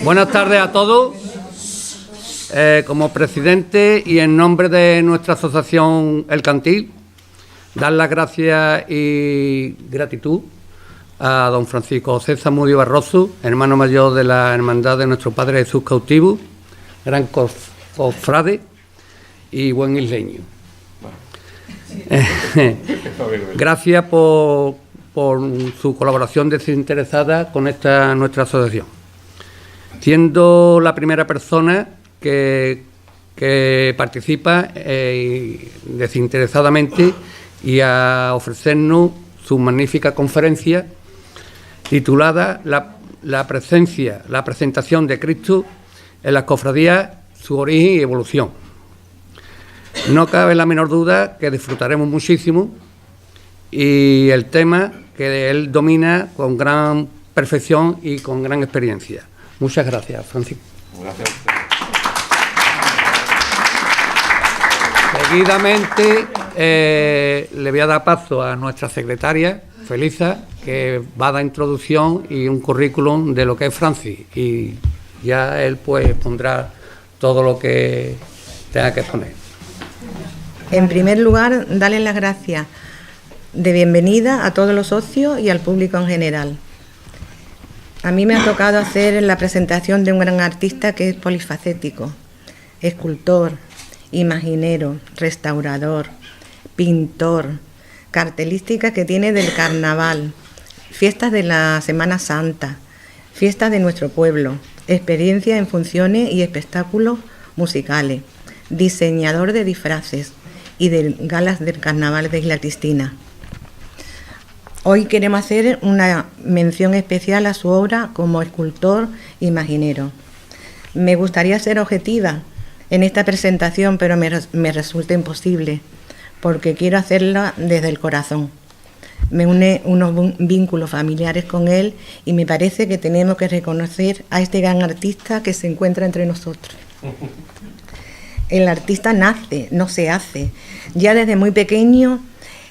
Buenas tardes a todos. Como presidente y en nombre de nuestra asociación El Cantil, dar las gracias y gratitud a don Francisco José Zamudio Barroso, hermano mayor de la Hermandad de Nuestro Padre Jesús Cautivo, gran cofrade y buen isleño. Gracias por su colaboración desinteresada con nuestra asociación. Siendo la primera persona que participa desinteresadamente y a ofrecernos su magnífica conferencia titulada la presentación de Cristo en las cofradías, su origen y evolución. No cabe la menor duda que disfrutaremos muchísimo y el tema que él domina con gran perfección y con gran experiencia. Muchas gracias, Francisco. Gracias. Seguidamente le voy a dar paso a nuestra secretaria, Felisa, que va a dar introducción y un currículum de lo que es Francis, y ya él pues pondrá todo lo que tenga que poner. En primer lugar, darle las gracias de bienvenida a todos los socios y al público en general. A mí me ha tocado hacer la presentación de un gran artista que es polifacético, escultor, imaginero, restaurador, pintor, cartelística que tiene del carnaval, fiestas de la Semana Santa, fiestas de nuestro pueblo, experiencia en funciones y espectáculos musicales, diseñador de disfraces y de galas del carnaval de Isla Cristina. Hoy queremos hacer una mención especial a su obra como escultor imaginero. Me gustaría ser objetiva en esta presentación, pero me resulta imposible, porque quiero hacerla desde el corazón. Me une unos vínculos familiares con él y me parece que tenemos que reconocer a este gran artista que se encuentra entre nosotros. El artista nace, no se hace. Ya desde muy pequeño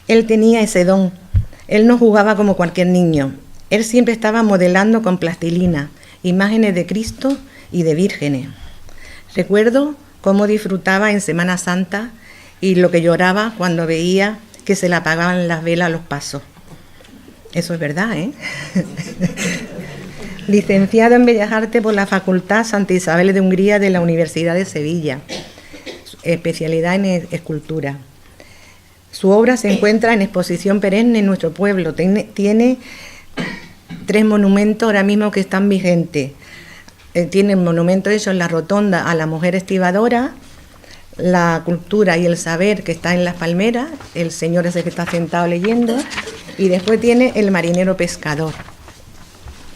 él tenía ese don. Él no jugaba como cualquier niño. Él siempre estaba modelando con plastilina imágenes de Cristo y de vírgenes. Recuerdo cómo disfrutaba en Semana Santa y lo que lloraba cuando veía que se le apagaban las velas a los pasos. Eso es verdad, ¿eh? Licenciado en Bellas Artes por la Facultad Santa Isabel de Hungría de la Universidad de Sevilla, especialidad en escultura. Su obra se encuentra en exposición perenne en nuestro pueblo. Tiene 3 monumentos ahora mismo que están vigentes. Tiene monumentos hechos en la rotonda a la mujer estibadora, la cultura y el saber que está en las palmeras, el señor ese que está sentado leyendo, y después tiene el marinero pescador.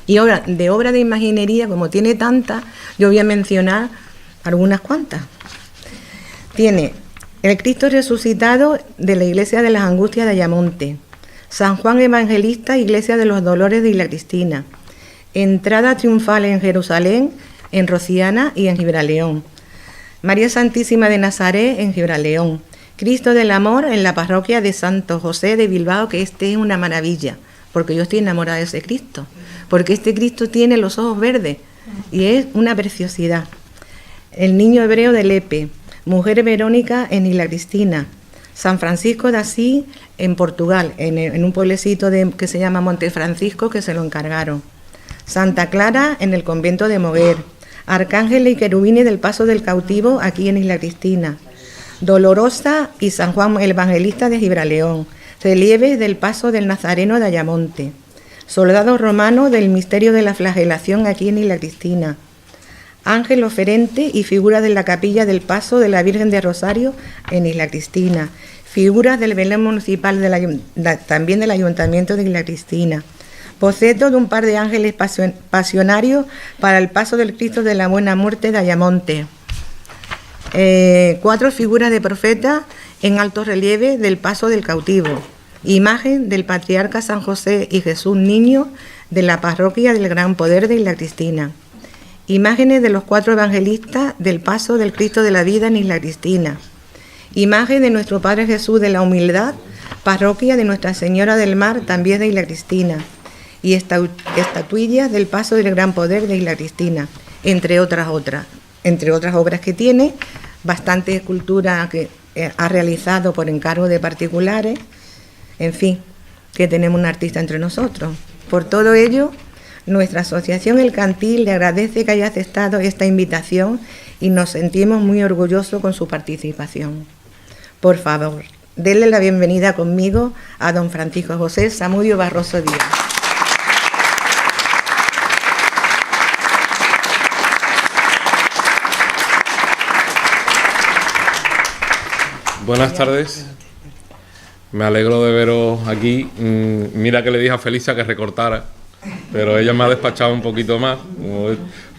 Y obra de imaginería, como tiene tantas, yo voy a mencionar algunas cuantas. Tiene el Cristo resucitado de la Iglesia de las Angustias de Ayamonte, San Juan Evangelista, Iglesia de los Dolores de Isla Cristina, entrada triunfal en Jerusalén, en Rociana y en Gibraleón, María Santísima de Nazaret en Gibraleón, Cristo del Amor en la parroquia de Santo José de Bilbao, que es una maravilla, porque yo estoy enamorada de ese Cristo, porque este Cristo tiene los ojos verdes y es una preciosidad. El Niño Hebreo de Lepe, Mujer Verónica en Isla Cristina, San Francisco de Asís en Portugal, en un pueblecito que se llama Monte Francisco, que se lo encargaron, Santa Clara en el convento de Moguer, Arcángeles y querubines del Paso del Cautivo aquí en Isla Cristina, Dolorosa y San Juan el Evangelista de Gibraleón, relieves del Paso del Nazareno de Ayamonte, soldados romanos del misterio de la flagelación aquí en Isla Cristina, ángel oferente y figuras de la capilla del Paso de la Virgen de Rosario en Isla Cristina, figuras del Belén municipal también del Ayuntamiento de Isla Cristina, boceto de un par de ángeles pasionarios para el Paso del Cristo de la Buena Muerte de Ayamonte, 4 figuras de profetas en alto relieve del Paso del Cautivo, imagen del Patriarca San José y Jesús Niño de la parroquia del Gran Poder de Isla Cristina, imágenes de los 4 evangelistas del Paso del Cristo de la Vida en Isla Cristina, imagen de nuestro Padre Jesús de la Humildad, parroquia de Nuestra Señora del Mar, también de Isla Cristina, y estatuillas del Paso del Gran Poder de Isla Cristina, entre otras obras que tiene, bastante escultura que ha realizado por encargo de particulares, en fin, que tenemos un artista entre nosotros. Por todo ello, nuestra asociación El Cantil le agradece que haya aceptado esta invitación y nos sentimos muy orgullosos con su participación. Por favor, denle la bienvenida conmigo a don Francisco José Zamudio Barroso Díaz. Buenas tardes. Me alegro de veros aquí. Mira que le dije a Felisa que recortara, pero ella me ha despachado un poquito más,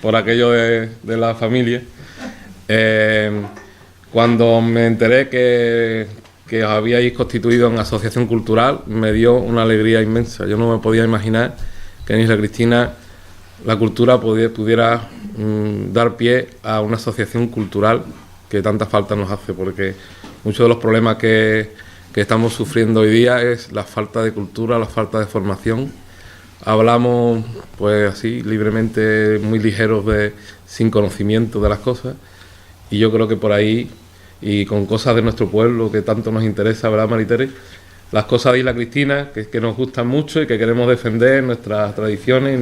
por aquello de la familia. Cuando me enteré que os habíais constituido en asociación cultural, me dio una alegría inmensa. Yo no me podía imaginar que en Isla Cristina la cultura pudiera dar pie a una asociación cultural que tanta falta nos hace, porque muchos de los problemas que estamos sufriendo hoy día es la falta de cultura, la falta de formación. Hablamos pues así libremente, muy ligeros, sin conocimiento de las cosas, y yo creo que por ahí, y con cosas de nuestro pueblo que tanto nos interesa, ¿verdad, Maritere? Las cosas de Isla Cristina que nos gustan mucho y que queremos defender, nuestras tradiciones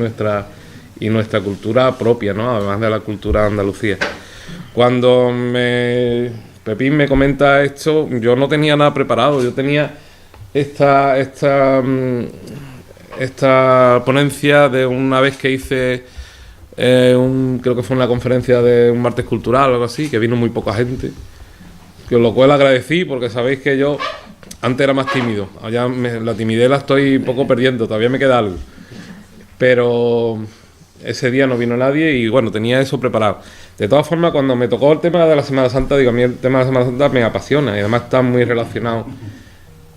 y nuestra cultura propia, ¿no? Además de la cultura de Andalucía. Cuando Pepín me comenta esto, yo no tenía nada preparado. Yo tenía esta ponencia de una vez que hice, creo que fue una conferencia de un martes cultural o algo así, que vino muy poca gente, que lo cual agradecí, porque sabéis que yo antes era más tímido. Allá la timidez la estoy un poco perdiendo, todavía me queda algo. Pero ese día no vino nadie y bueno, tenía eso preparado. De todas formas, cuando me tocó el tema de la Semana Santa, digo, a mí el tema de la Semana Santa me apasiona y además está muy relacionado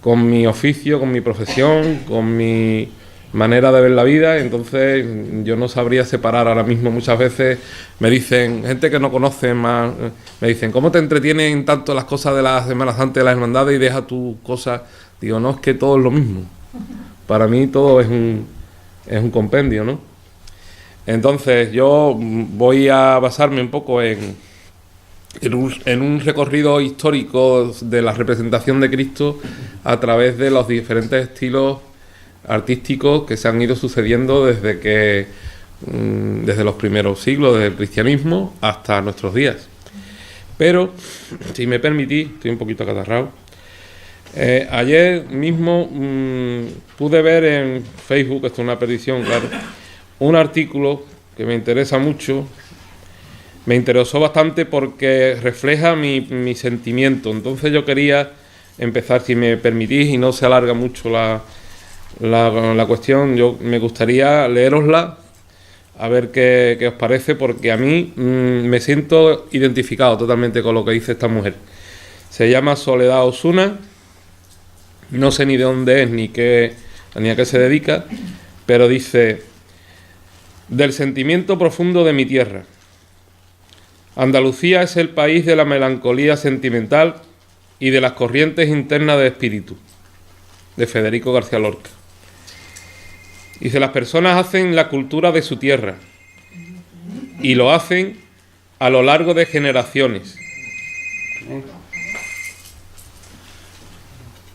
con mi oficio, con mi profesión, con mi manera de ver la vida. Entonces yo no sabría separar ahora mismo. Muchas veces me dicen, gente que no conoce más, me dicen, ¿cómo te entretienen tanto las cosas de la Semana Santa y las hermandades y deja tus cosas? Digo, no, es que todo es lo mismo. Para mí todo es un compendio, ¿no? Entonces yo voy a basarme un poco en un recorrido histórico de la representación de Cristo a través de los diferentes estilos artísticos que se han ido sucediendo desde los primeros siglos del cristianismo hasta nuestros días. Pero, si me permitís, estoy un poquito acatarrado. Ayer mismo pude ver en Facebook, esto es una perdición, claro, un artículo que me interesa mucho, me interesó bastante porque refleja mi sentimiento. Entonces yo quería empezar, si me permitís y no se alarga mucho la cuestión, me gustaría leerosla, a ver qué os parece, porque a mí me siento identificado totalmente con lo que dice esta mujer. Se llama Soledad Osuna, no sé ni de dónde es ni a qué se dedica, pero dice: del sentimiento profundo de mi tierra. Andalucía es el país de la melancolía sentimental y de las corrientes internas de espíritu, de Federico García Lorca. Dice, las personas hacen la cultura de su tierra y lo hacen a lo largo de generaciones.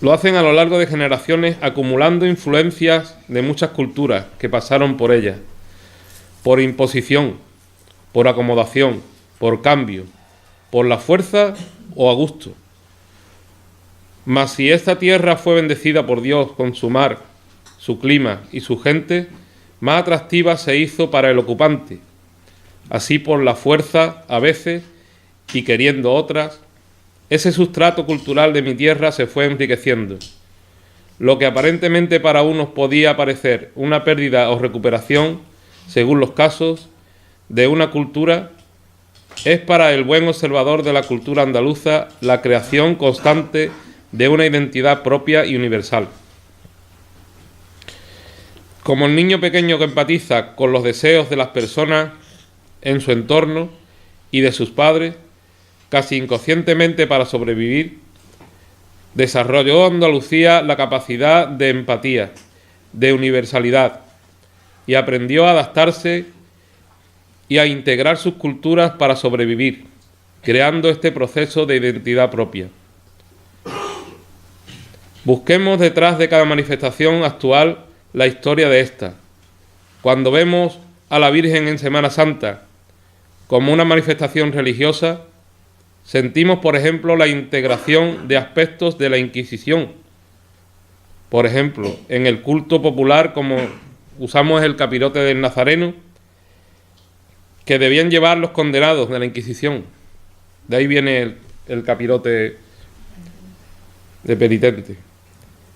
Lo hacen a lo largo de generaciones, acumulando influencias de muchas culturas que pasaron por ella, por imposición, por acomodación, por cambio, por la fuerza o a gusto. Mas si esta tierra fue bendecida por Dios con su mar, su clima y su gente, más atractiva se hizo para el ocupante. Así por la fuerza, a veces, y queriendo otras, ese sustrato cultural de mi tierra se fue enriqueciendo. Lo que aparentemente para unos podía parecer una pérdida o recuperación, según los casos, de una cultura, es para el buen observador de la cultura andaluza la creación constante de una identidad propia y universal. Como el niño pequeño que empatiza con los deseos de las personas en su entorno y de sus padres, casi inconscientemente para sobrevivir, desarrolló Andalucía la capacidad de empatía, de universalidad, y aprendió a adaptarse y a integrar sus culturas para sobrevivir, creando este proceso de identidad propia. Busquemos detrás de cada manifestación actual la historia de esta. Cuando vemos a la Virgen en Semana Santa como una manifestación religiosa, sentimos, por ejemplo, la integración de aspectos de la Inquisición. Por ejemplo, en el culto popular, como usamos el capirote del Nazareno, que debían llevar los condenados de la Inquisición. De ahí viene el capirote de penitente.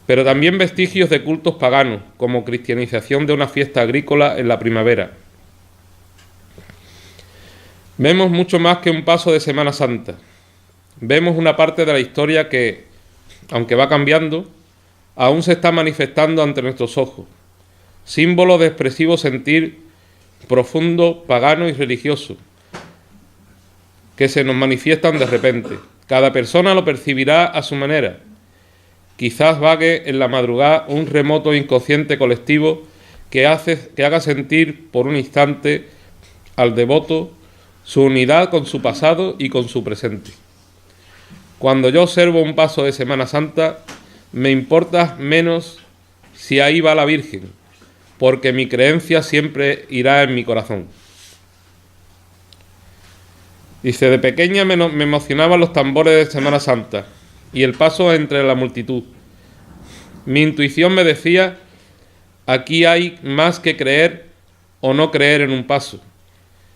Pero también vestigios de cultos paganos, como cristianización de una fiesta agrícola en la primavera. Vemos mucho más que un paso de Semana Santa. Vemos una parte de la historia que, aunque va cambiando, aún se está manifestando ante nuestros ojos. Símbolo de expresivo sentir profundo, pagano y religioso, que se nos manifiestan de repente. Cada persona lo percibirá a su manera. Quizás vague en la madrugada un remoto inconsciente colectivo que haga sentir por un instante al devoto su unidad con su pasado y con su presente. Cuando yo observo un paso de Semana Santa, me importa menos si ahí va la Virgen, porque mi creencia siempre irá en mi corazón. Dice, de pequeña me emocionaban los tambores de Semana Santa y el paso entre la multitud. Mi intuición me decía, aquí hay más que creer o no creer en un paso.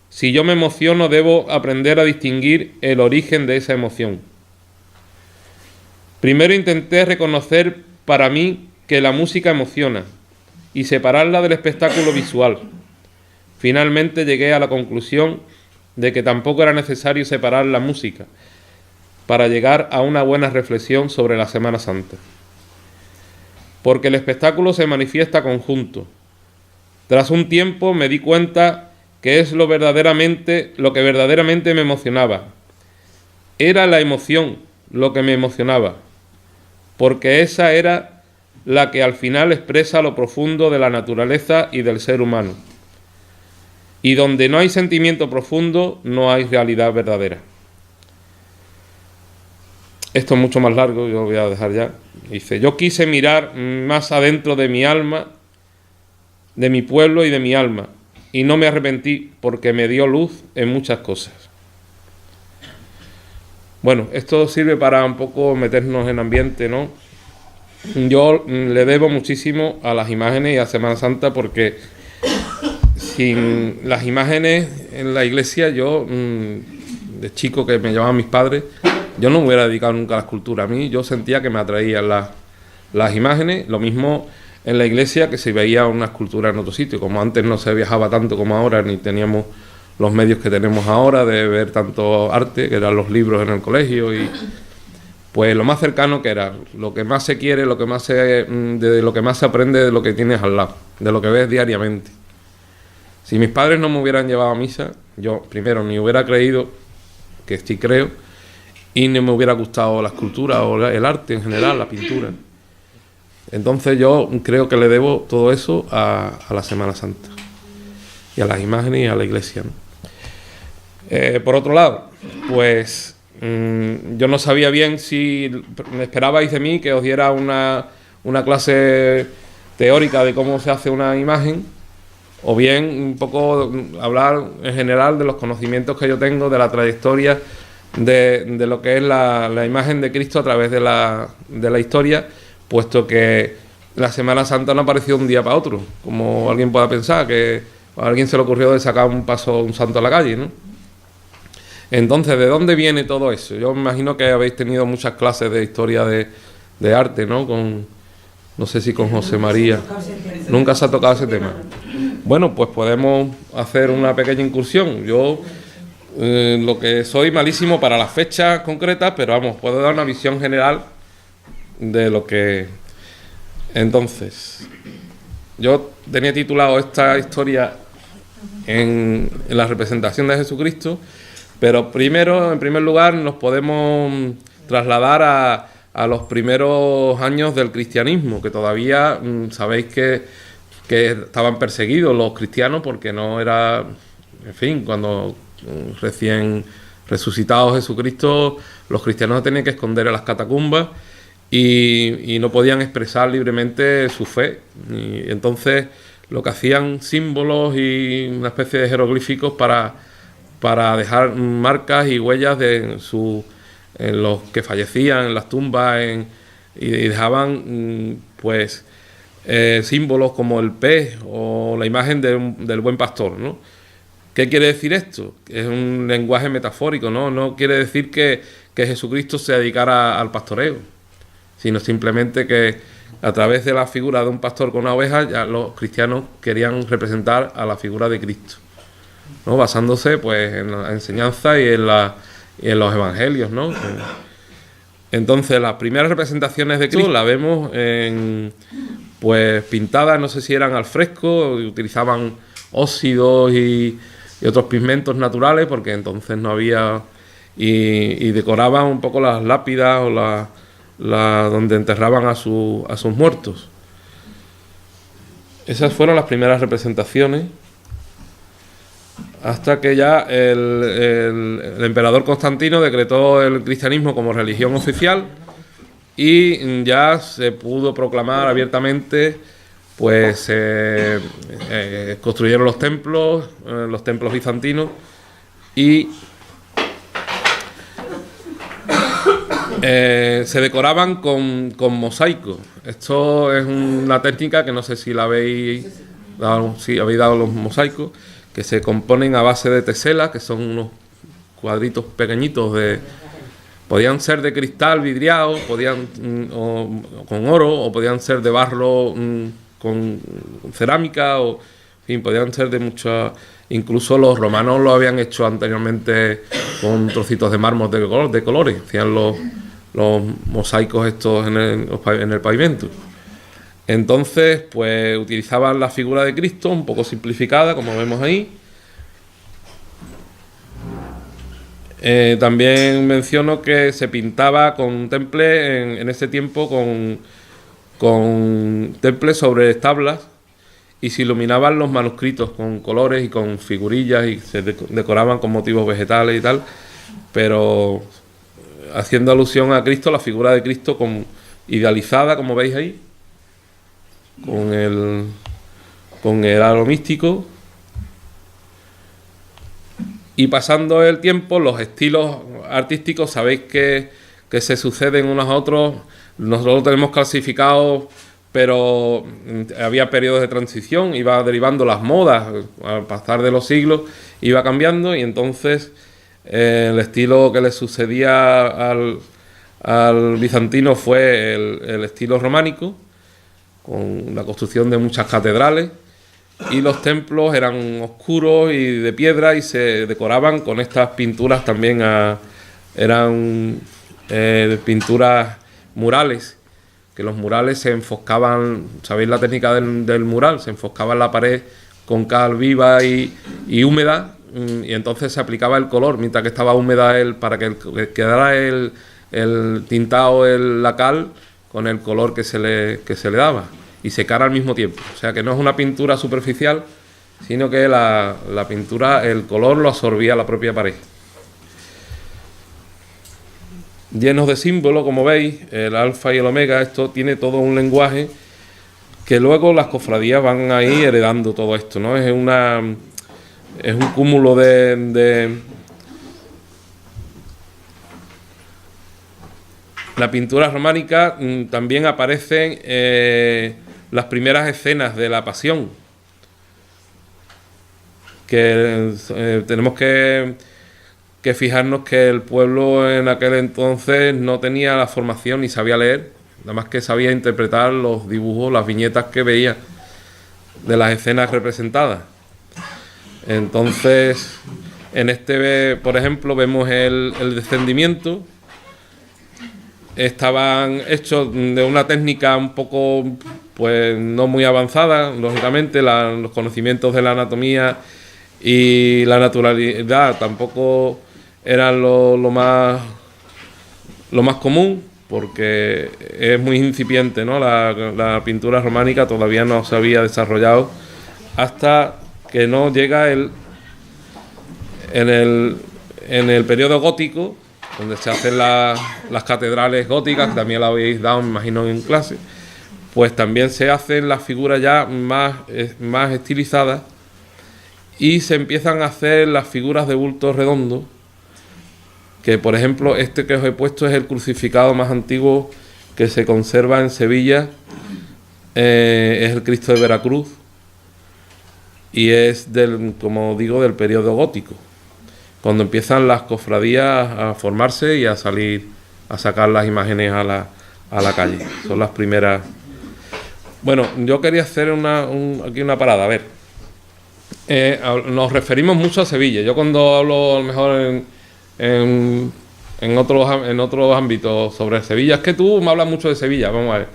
Si yo me emociono, debo aprender a distinguir el origen de esa emoción. Primero intenté reconocer para mí que la música emociona y separarla del espectáculo visual. Finalmente llegué a la conclusión de que tampoco era necesario separar la música para llegar a una buena reflexión sobre la Semana Santa. Porque el espectáculo se manifiesta conjunto. Tras un tiempo me di cuenta que es lo que verdaderamente me emocionaba. Era la emoción lo que me emocionaba, porque esa era la que al final expresa lo profundo de la naturaleza y del ser humano. Y donde no hay sentimiento profundo, no hay realidad verdadera. Esto es mucho más largo, yo lo voy a dejar ya. Dice, yo quise mirar más adentro de mi alma, de mi pueblo y de mi alma, y no me arrepentí porque me dio luz en muchas cosas. Bueno, esto sirve para un poco meternos en ambiente, ¿no? Yo le debo muchísimo a las imágenes y a Semana Santa porque sin las imágenes en la iglesia, yo, de chico que me llevaban mis padres, yo no me hubiera dedicado nunca a la escultura. A mí yo sentía que me atraían las imágenes, lo mismo en la iglesia que se veía una escultura en otro sitio. Como antes no se viajaba tanto como ahora, ni teníamos los medios que tenemos ahora de ver tanto arte, que eran los libros en el colegio, y pues lo más cercano que era, lo que más se quiere, de lo que más se aprende de lo que tienes al lado, de lo que ves diariamente. Si mis padres no me hubieran llevado a misa, yo primero ni hubiera creído, que sí creo, y ni me hubiera gustado la escultura o el arte en general, la pintura. Entonces yo creo que le debo todo eso a la Semana Santa y a las imágenes y a la iglesia, ¿no? Por otro lado, pues yo no sabía bien si me esperabais de mí que os diera una clase teórica de cómo se hace una imagen, o bien un poco hablar en general de los conocimientos que yo tengo, de la trayectoria de lo que es la imagen de Cristo a través de la historia, puesto que la Semana Santa no apareció de un día para otro, como alguien pueda pensar, que a alguien se le ocurrió de sacar un santo a la calle, ¿no? Entonces, ¿de dónde viene todo eso? Yo me imagino que habéis tenido muchas clases de historia de arte, ¿no? No sé si con José María. Nunca se ha tocado ese tema. Bueno, pues podemos hacer una pequeña incursión. Yo lo que soy malísimo para las fechas concretas, pero vamos, puedo dar una visión general de lo que... Entonces, yo tenía titulado esta historia en la representación de Jesucristo, pero primero, en primer lugar, nos podemos trasladar a los primeros años del cristianismo, que todavía sabéis que estaban perseguidos los cristianos porque no era en fin, cuando recién resucitado Jesucristo, los cristianos se tenían que esconder en las catacumbas y no podían expresar libremente su fe. Y entonces lo que hacían símbolos y una especie de jeroglíficos para dejar marcas y huellas en los que fallecían, en las tumbas, y dejaban pues símbolos como el pez o la imagen del buen pastor, ¿no? ¿Qué quiere decir esto? Es un lenguaje metafórico, ¿no? No quiere decir que Jesucristo se dedicara al pastoreo, sino simplemente que a través de la figura de un pastor con una oveja, ya los cristianos querían representar a la figura de Cristo, ¿no? Basándose pues en la enseñanza y en los evangelios, ¿no? Entonces las primeras representaciones de Cristo las vemos pues pintadas, no sé si eran al fresco, utilizaban óxidos y otros pigmentos naturales, porque entonces no había, y decoraban un poco las lápidas o donde enterraban a sus muertos. Esas fueron las primeras representaciones, hasta que ya el emperador Constantino decretó el cristianismo como religión oficial y ya se pudo proclamar abiertamente, pues construyeron los templos bizantinos y se decoraban con mosaicos. Esto es una técnica que no sé si la habéis dado, si habéis dado los mosaicos, que se componen a base de tesela, que son unos cuadritos pequeñitos podían ser de cristal vidriado, o con oro, o podían ser de barro con cerámica, o en fin, podían ser de muchas. Incluso los romanos lo habían hecho anteriormente con trocitos de mármol de colores, hacían los mosaicos estos en el pavimento. Entonces, pues utilizaban la figura de Cristo un poco simplificada, como vemos ahí. También menciono que se pintaba con temple en ese tiempo con temple sobre tablas, y se iluminaban los manuscritos con colores y con figurillas, y se decoraban con motivos vegetales y tal, pero haciendo alusión a Cristo, la figura de Cristo idealizada, como veis ahí, con el halo místico. Y pasando el tiempo, los estilos artísticos, sabéis que se suceden unos a otros. Nosotros lo tenemos clasificado, pero había periodos de transición, iba derivando las modas, al pasar de los siglos iba cambiando, y entonces el estilo que le sucedía al bizantino fue el estilo románico, con la construcción de muchas catedrales, y los templos eran oscuros y de piedra, y se decoraban con estas pinturas también. Eran pinturas murales, que los murales se enfoscaban, ¿sabéis la técnica del mural? Se enfoscaba en la pared con cal viva y húmeda, y entonces se aplicaba el color mientras que estaba húmeda para que quedara el tintado la cal con el color que se le daba, y secara al mismo tiempo. O sea que no es una pintura superficial, sino que la pintura, el color lo absorbía la propia pared. Llenos de símbolos, como veis, el alfa y el omega, esto tiene todo un lenguaje que luego las cofradías van ahí heredando todo esto, ¿no? Es un cúmulo de la pintura románica. También aparecen las primeras escenas de la Pasión, que tenemos que fijarnos que el pueblo en aquel entonces no tenía la formación ni sabía leer, nada más que sabía interpretar los dibujos, las viñetas que veía de las escenas representadas. Entonces, en por ejemplo, vemos el descendimiento. Estaban hechos de una técnica un poco, pues no muy avanzada, lógicamente. Los conocimientos de la anatomía y la naturalidad tampoco eran lo más común, porque es muy incipiente, ¿no? La pintura románica todavía no se había desarrollado hasta que no llega En el periodo gótico, donde se hacen las catedrales góticas, que también la habéis dado, me imagino, en clase, pues también se hacen las figuras ya más estilizadas y se empiezan a hacer las figuras de bulto redondo, que por ejemplo este que os he puesto es el crucificado más antiguo que se conserva en Sevilla, es el Cristo de Veracruz y es como digo, del periodo gótico, cuando empiezan las cofradías a formarse y a salir a sacar las imágenes a la calle. Son las primeras. Bueno, yo quería hacer aquí una parada. A ver, nos referimos mucho a Sevilla. Yo cuando hablo a lo mejor en otros ámbitos sobre Sevilla, es que tú me hablas mucho de Sevilla. Vamos a ver,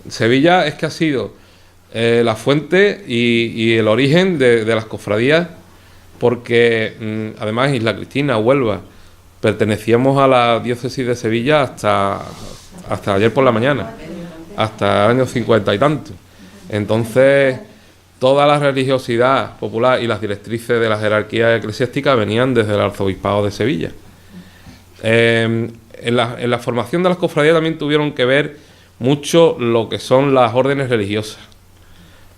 Sevilla es que ha sido la fuente y el origen de las cofradías, porque además Isla Cristina, Huelva, pertenecíamos a la diócesis de Sevilla hasta ayer por la mañana, hasta el año 50 y tanto. Entonces, toda la religiosidad popular y las directrices de la jerarquía eclesiástica venían desde el arzobispado de Sevilla. En la formación de las cofradías también tuvieron que ver mucho lo que son las órdenes religiosas,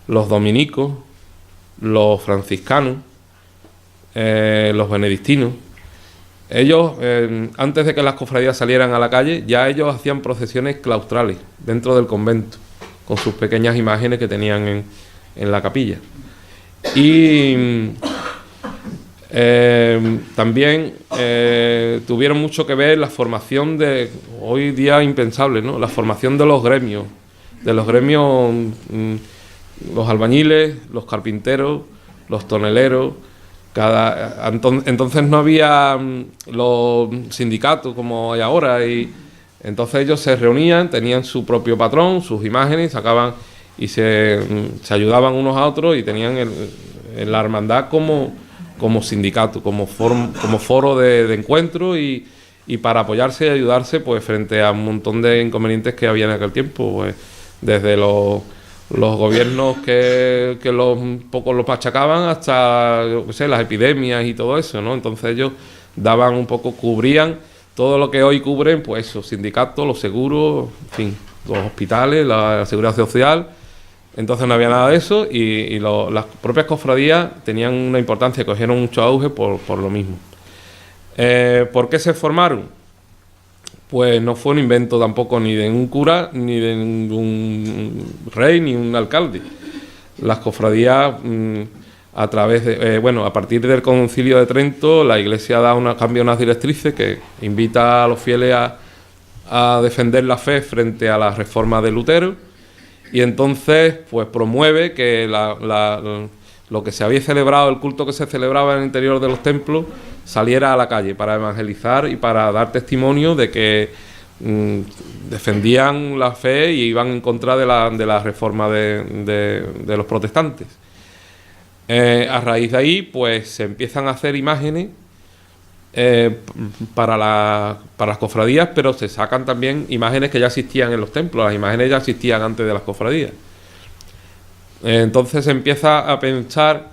los dominicos, los franciscanos, los benedictinos. Ellos, antes de que las cofradías salieran a la calle, ya ellos hacían procesiones claustrales dentro del convento, con sus pequeñas imágenes que tenían en la capilla. Y también tuvieron mucho que ver la formación de, hoy día impensable, ¿no?, la formación de los gremios, los albañiles, los carpinteros, los toneleros. Entonces no había los sindicatos como hay ahora, y entonces ellos se reunían, tenían su propio patrón, sus imágenes, sacaban y se ayudaban unos a otros y tenían la hermandad como sindicato, como foro de encuentro y para apoyarse y ayudarse pues frente a un montón de inconvenientes que había en aquel tiempo, pues, desde los gobiernos que un poco los machacaban hasta, yo qué sé, las epidemias y todo eso, ¿no? Entonces ellos daban un poco, cubrían todo lo que hoy cubren, pues esos sindicatos, los seguros, en fin, los hospitales, la seguridad social. Entonces no había nada de eso y las propias cofradías tenían una importancia, cogieron mucho auge por lo mismo. ¿Por qué se formaron? Pues no fue un invento tampoco ni de un cura, ni de ningún rey, ni un alcalde. Las cofradías, a partir del Concilio de Trento, la Iglesia cambia unas directrices que invita a los fieles a defender la fe frente a la reforma de Lutero, y entonces pues promueve que lo que se había celebrado, el culto que se celebraba en el interior de los templos, saliera a la calle para evangelizar y para dar testimonio de que defendían la fe y iban en contra de la reforma de los protestantes. A raíz de ahí, pues se empiezan a hacer imágenes para las cofradías, pero se sacan también imágenes que ya existían en los templos. Las imágenes ya existían antes de las cofradías. Entonces se empieza a pensar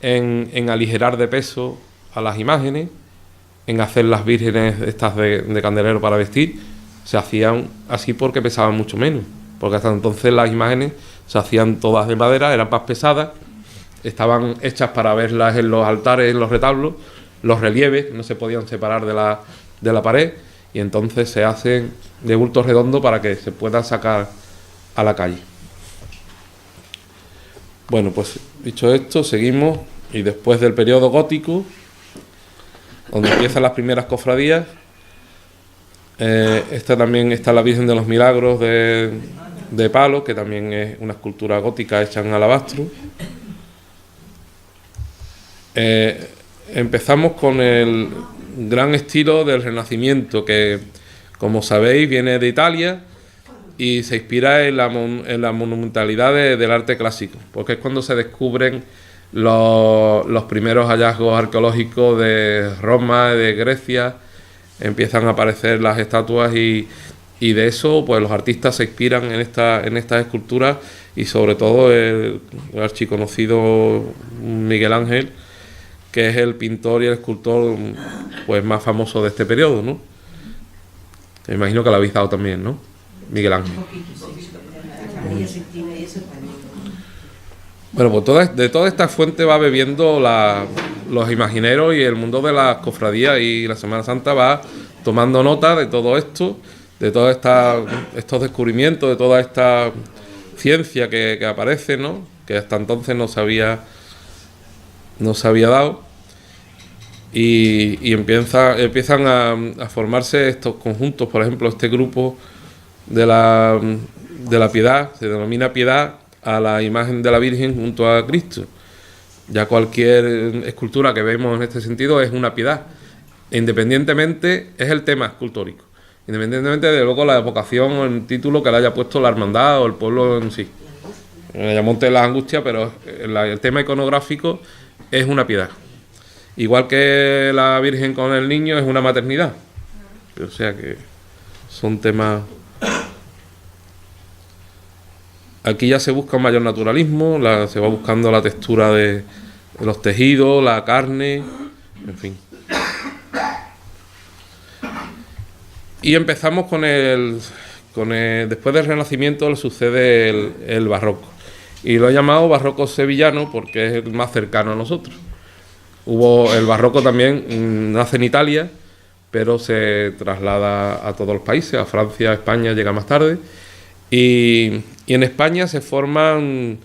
en aligerar de peso a las imágenes, en hacer las vírgenes estas de candelero para vestir. Se hacían así porque pesaban mucho menos, porque hasta entonces las imágenes se hacían todas de madera, eran más pesadas, estaban hechas para verlas en los altares, en los retablos, los relieves no se podían separar de la pared, y entonces se hacen de bulto redondo para que se puedan sacar a la calle. Bueno, pues dicho esto, seguimos, y después del periodo gótico, donde empiezan las primeras cofradías, esta también está la Virgen de los Milagros de palo, que también es una escultura gótica hecha en alabastro. Empezamos con el gran estilo del Renacimiento, que, como sabéis, viene de Italia y se inspira en la monumentalidad del arte clásico, porque es cuando se descubren los primeros hallazgos arqueológicos de Roma, de Grecia. Empiezan a aparecer las estatuas y de eso pues los artistas se inspiran en estas esculturas, y sobre todo el archiconocido Miguel Ángel, que es el pintor y el escultor pues más famoso de este periodo, ¿no? Me imagino que lo habéis dado también, ¿no? Miguel Ángel. Bueno, pues de toda esta fuente va bebiendo los imagineros, y el mundo de las cofradías y la Semana Santa va tomando nota de todo esto, de todos estos descubrimientos, de toda esta ciencia que aparece, ¿no? Que hasta entonces no se había dado, y empiezan a formarse estos conjuntos. Por ejemplo, este grupo de la Piedad, se denomina Piedad a la imagen de la Virgen junto a Cristo. Ya cualquier escultura que vemos en este sentido es una piedad, independientemente, es el tema escultórico, independientemente de luego la vocación o el título que le haya puesto la hermandad o el pueblo en sí. Ayamonte de las Angustias, pero el tema iconográfico es una piedad. Igual que la Virgen con el niño es una maternidad. O sea que son temas... Aquí ya se busca un mayor naturalismo, se va buscando la textura de los tejidos, la carne, en fin. Y empezamos después del Renacimiento le sucede el barroco. Y lo he llamado barroco sevillano porque es el más cercano a nosotros. El barroco también nace en Italia, pero se traslada a todos los países, a Francia, a España, llega más tarde. Y en España se forman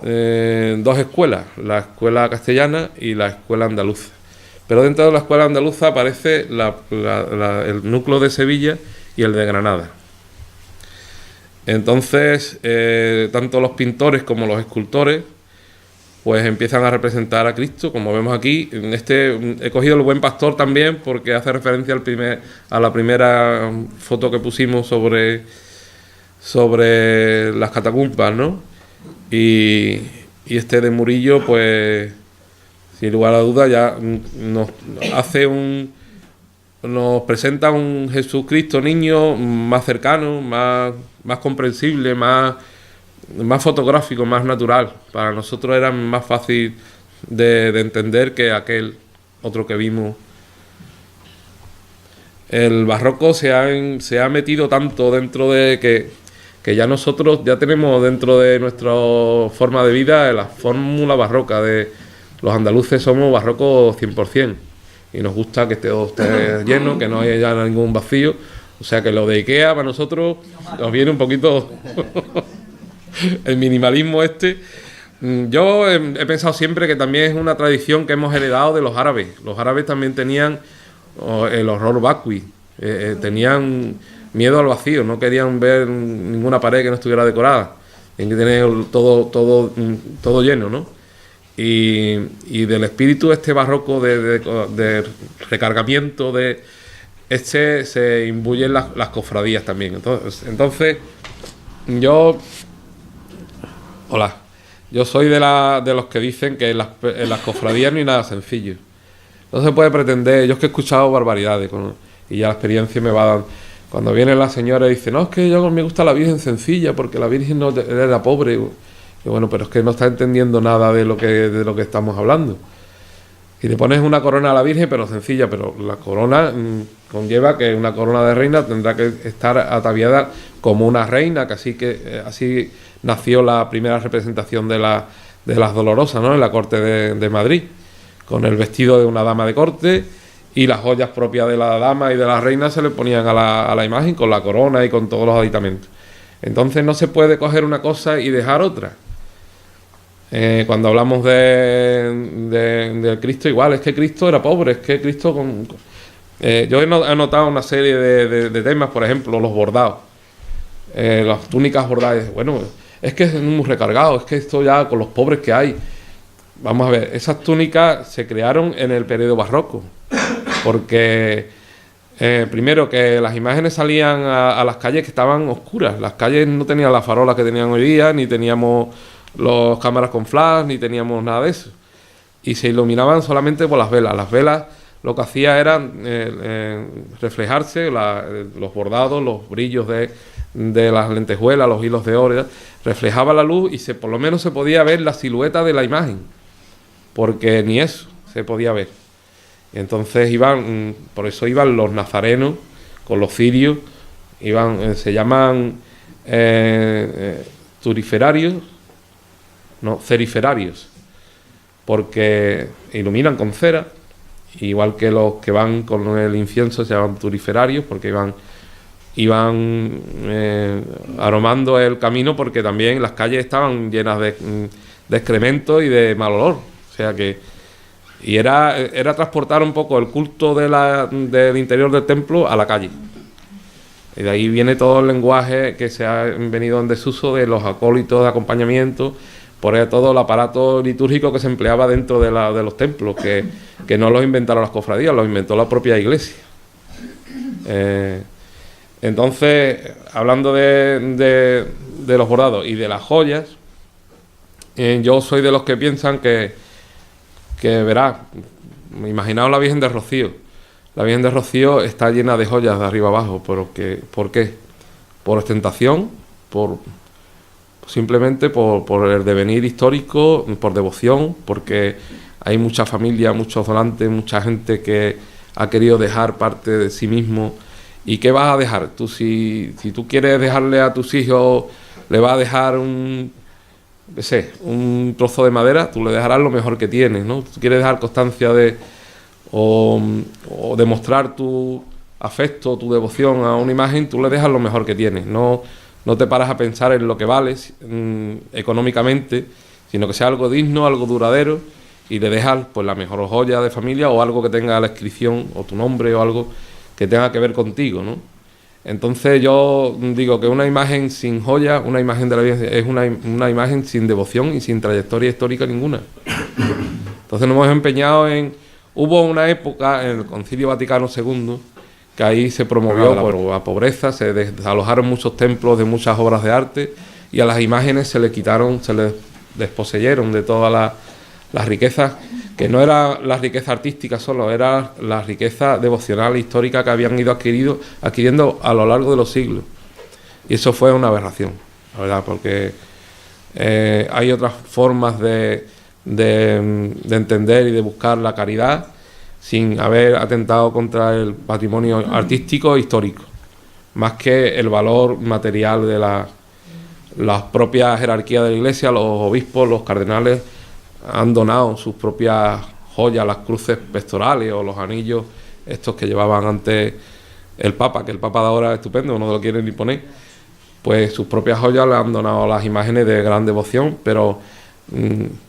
dos escuelas, la escuela castellana y la escuela andaluza. Pero dentro de la escuela andaluza aparece el núcleo de Sevilla y el de Granada. Entonces, tanto los pintores como los escultores pues empiezan a representar a Cristo, como vemos aquí. He cogido el Buen Pastor también porque hace referencia a la primera foto que pusimos sobre las catacumbas, ¿no? Y este de Murillo, pues sin lugar a dudas ya nos presenta un Jesucristo niño más cercano, más comprensible, más fotográfico, más natural. Para nosotros era más fácil de entender que aquel otro que vimos. El barroco se ha metido tanto dentro de que ya nosotros ya tenemos dentro de nuestra forma de vida la fórmula barroca de los andaluces. Somos barrocos 100%, y nos gusta que todo esté lleno, que no haya ningún vacío. O sea que lo de Ikea para nosotros nos viene un poquito el minimalismo este. Yo he pensado siempre que también es una tradición que hemos heredado de los árabes. Los árabes también tenían el horror vacui, tenían miedo al vacío, no querían ver ninguna pared que no estuviera decorada, tienen que tener todo lleno, ¿no? Y del espíritu este barroco de recargamiento se imbuyen las cofradías también. Entonces yo soy de los que dicen que en las cofradías no hay nada sencillo. No se puede pretender. Yo es que he escuchado barbaridades y ya la experiencia me va dando. Cuando viene la señora y dice, no, es que yo me gusta la Virgen sencilla porque la Virgen no era pobre. Y bueno, pero es que no está entendiendo nada de lo que estamos hablando. Y le pones una corona a la Virgen, pero sencilla, pero la corona conlleva que una corona de reina tendrá que estar ataviada como una reina, que así nació la primera representación de las Dolorosas, ¿no? En la corte de Madrid, con el vestido de una dama de corte, y las joyas propias de la dama y de la reina se le ponían a la imagen con la corona y con todos los aditamentos. Entonces no se puede coger una cosa y dejar otra. Cuando hablamos de Cristo, igual, es que Cristo era pobre, es que Cristo... yo he notado una serie de temas, por ejemplo, los bordados, las túnicas bordadas. Bueno, es que es muy recargado, es que esto ya con los pobres que hay. Vamos a ver, esas túnicas se crearon en el periodo barroco, porque primero que las imágenes salían a las calles que estaban oscuras. Las calles no tenían las farolas que tenían hoy día, ni teníamos las cámaras con flash, ni teníamos nada de eso. Y se iluminaban solamente por las velas. Las velas lo que hacía era reflejarse, los bordados, los brillos de las lentejuelas, los hilos de oro, reflejaba la luz y por lo menos se podía ver la silueta de la imagen. Porque ni eso, se podía ver. Y entonces iban, por eso iban los nazarenos con los cirios, se llaman turiferarios, no, ceriferarios, porque iluminan con cera, igual que los que van con el incienso se llaman turiferarios, porque iban aromando el camino, porque también las calles estaban llenas de excremento y de mal olor. O sea que era transportar un poco el culto del interior del templo a la calle. Y de ahí viene todo el lenguaje que se ha venido en desuso de los acólitos de acompañamiento, por todo el aparato litúrgico que se empleaba dentro de los templos, que no los inventaron las cofradías, los inventó la propia iglesia. Entonces, hablando de los bordados y de las joyas, yo soy de los que piensan que verás, imaginaos la Virgen de Rocío. La Virgen de Rocío está llena de joyas de arriba abajo, ¿por qué? Por ostentación, simplemente por el devenir histórico, por devoción, porque hay mucha familia, muchos donantes, mucha gente que ha querido dejar parte de sí mismo. ¿Y qué vas a dejar? Tú, si tú quieres dejarle a tus hijos, le vas a dejar un trozo de madera, tú le dejarás lo mejor que tienes, ¿no? Tú quieres dejar constancia o demostrar tu afecto, tu devoción a una imagen, tú le dejas lo mejor que tienes. No te paras a pensar en lo que vales económicamente, sino que sea algo digno, algo duradero, y le dejas pues la mejor joya de familia o algo que tenga la inscripción o tu nombre o algo que tenga que ver contigo, ¿no? Entonces yo digo que una imagen sin joya, una imagen de la Virgen, es una imagen sin devoción y sin trayectoria histórica ninguna. Entonces nos hemos empeñado Hubo una época en el Concilio Vaticano II que ahí se promovió por la pobreza, se desalojaron muchos templos de muchas obras de arte y a las imágenes se les desposeyeron de todas las riquezas, que no era la riqueza artística solo, era la riqueza devocional e histórica que habían ido adquiriendo a lo largo de los siglos. Y eso fue una aberración, la verdad, porque hay otras formas de entender y de buscar la caridad sin haber atentado contra el patrimonio artístico e histórico, más que el valor material de la propia jerarquía de la Iglesia. Los obispos, los cardenales han donado sus propias joyas, las cruces pectorales o los anillos estos que llevaban antes el Papa, que el Papa de ahora es estupendo, no lo quieren ni poner, pues sus propias joyas le han donado a las imágenes de gran devoción, pero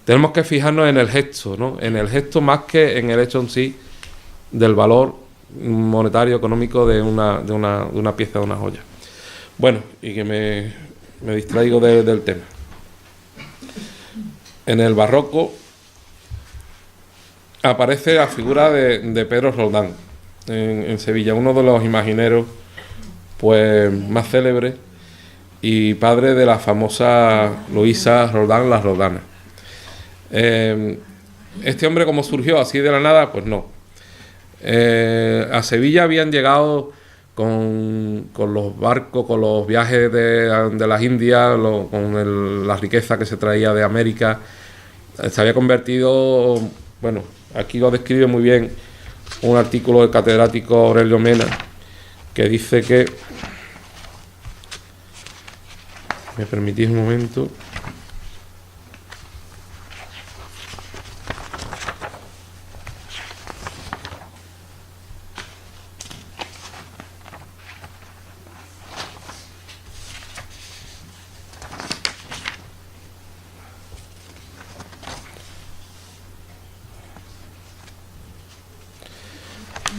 tenemos que fijarnos en el gesto, ¿no? En el gesto más que en el hecho en sí del valor monetario, económico de una pieza, de una joya. Bueno, y que me distraigo del tema. En el barroco aparece la figura de Pedro Roldán en Sevilla, uno de los imagineros pues más célebres y padre de la famosa Luisa Roldán, la Roldana. Este hombre, ¿cómo surgió así de la nada? Pues no. A Sevilla habían llegado con los barcos, con los viajes de las Indias, con la riqueza que se traía de América. Se había convertido, bueno, aquí lo describe muy bien un artículo del catedrático Aurelio Mena, que dice que... ¿Me permitís un momento?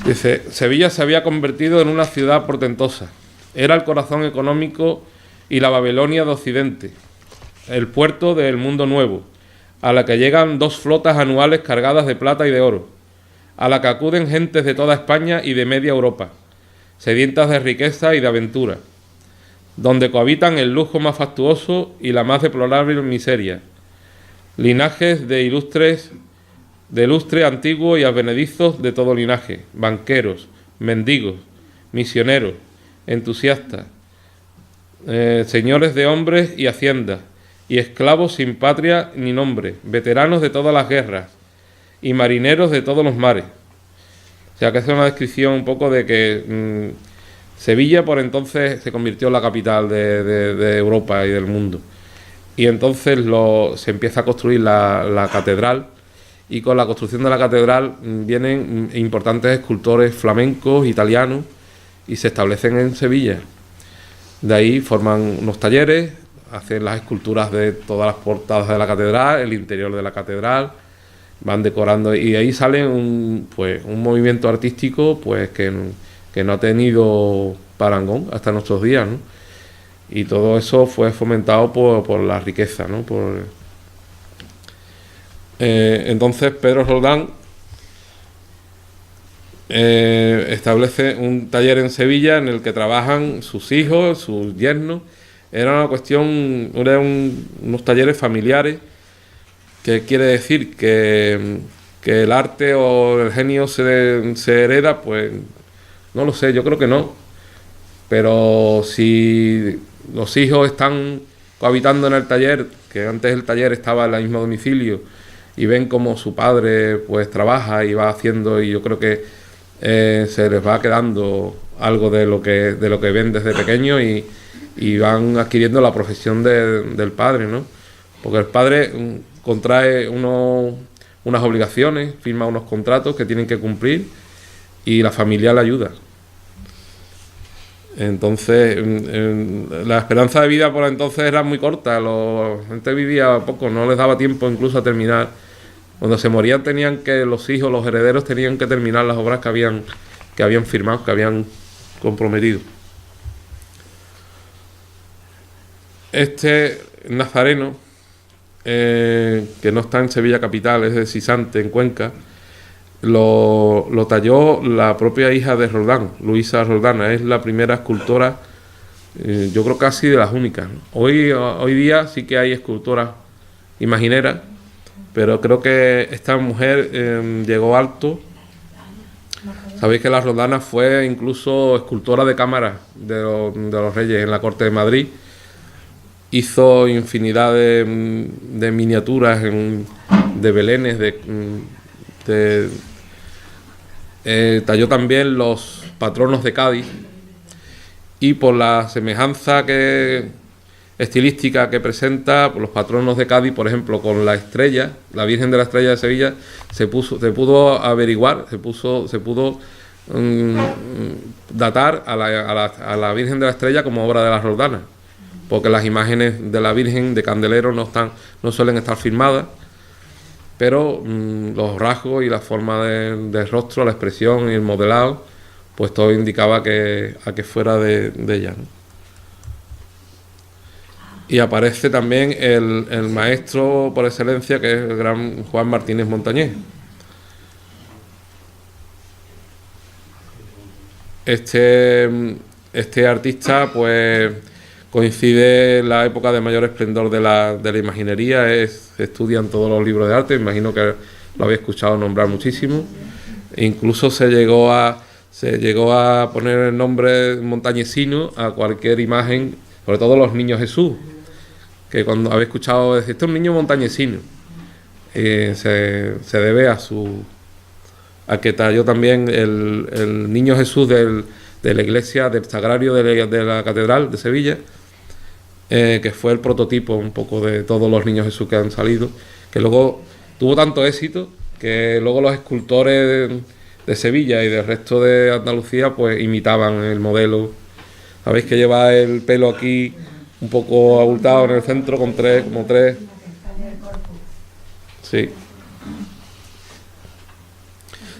Dice, Sevilla se había convertido en una ciudad portentosa. Era el corazón económico y la Babilonia de Occidente, el puerto del mundo nuevo, a la que llegan 2 flotas anuales cargadas de plata y de oro, a la que acuden gentes de toda España y de media Europa, sedientas de riqueza y de aventura, donde cohabitan el lujo más fastuoso y la más deplorable miseria, linajes de ilustre, antiguo y advenedizos de todo linaje, banqueros, mendigos, misioneros, entusiastas, señores de hombres y haciendas, y esclavos sin patria ni nombre, veteranos de todas las guerras, y marineros de todos los mares. O sea que es una descripción un poco de que Sevilla por entonces se convirtió en la capital de Europa y del mundo. Y entonces se empieza a construir la catedral, y con la construcción de la catedral vienen importantes escultores flamencos, italianos, y se establecen en Sevilla. De ahí forman unos talleres, hacen las esculturas de todas las portadas de la catedral, el interior de la catedral, van decorando, y de ahí sale un movimiento artístico pues que no ha tenido parangón hasta nuestros días, ¿no? Y todo eso fue fomentado por la riqueza, ¿no? Entonces Pedro Roldán establece un taller en Sevilla en el que trabajan sus hijos, sus yernos. Era una cuestión, unos talleres familiares, que quiere decir que el arte o el genio se hereda, pues no lo sé, yo creo que no. Pero si los hijos están cohabitando en el taller, que antes el taller estaba en el mismo domicilio, y ven cómo su padre pues trabaja y va haciendo, y yo creo que se les va quedando algo de lo que ven desde pequeño, y van adquiriendo la profesión del padre, ¿no? Porque el padre contrae unas obligaciones, firma unos contratos que tienen que cumplir, y la familia le ayuda. Entonces, la esperanza de vida por entonces era muy corta, la gente vivía poco, no les daba tiempo incluso a terminar. Cuando se morían los hijos, los herederos tenían que terminar las obras que habían firmado, que habían comprometido. Este nazareno, que no está en Sevilla capital, es de Sisante, en Cuenca, lo talló la propia hija de Roldán, Luisa Roldana. Es la primera escultora, yo creo casi de las únicas, ¿no? Hoy día sí que hay escultoras imagineras, pero creo que esta mujer llegó alto. Sabéis que la Roldana fue incluso escultora de cámara de los reyes en la corte de Madrid. Hizo infinidad de miniaturas, de belenes, talló también los patronos de Cádiz, y por la semejanza estilística que presenta, los patronos de Cádiz, por ejemplo, con la estrella, la Virgen de la Estrella de Sevilla, se pudo averiguar, se pudo datar a la Virgen de la Estrella como obra de la Roldana, porque las imágenes de la Virgen de candelero no suelen estar firmadas, pero los rasgos y la forma del rostro, la expresión y el modelado, pues todo indicaba a que fuera de ella, ¿no? Y aparece también el maestro por excelencia, que es el gran Juan Martínez Montañés. Este artista pues coincide la época de mayor esplendor de la imaginería, se estudian todos los libros de arte, imagino que lo habéis escuchado nombrar muchísimo. Incluso se llegó a poner el nombre montañesino a cualquier imagen, sobre todo los niños Jesús, que cuando habéis escuchado decir, este es un niño montañesino, se debe a que talló también el niño Jesús de la iglesia del Sagrario de la Catedral de Sevilla, que fue el prototipo un poco de todos los niños Jesús que han salido, que luego tuvo tanto éxito que luego los escultores de Sevilla y del resto de Andalucía pues imitaban el modelo. Sabéis que lleva el pelo aquí un poco abultado en el centro con tres. Sí.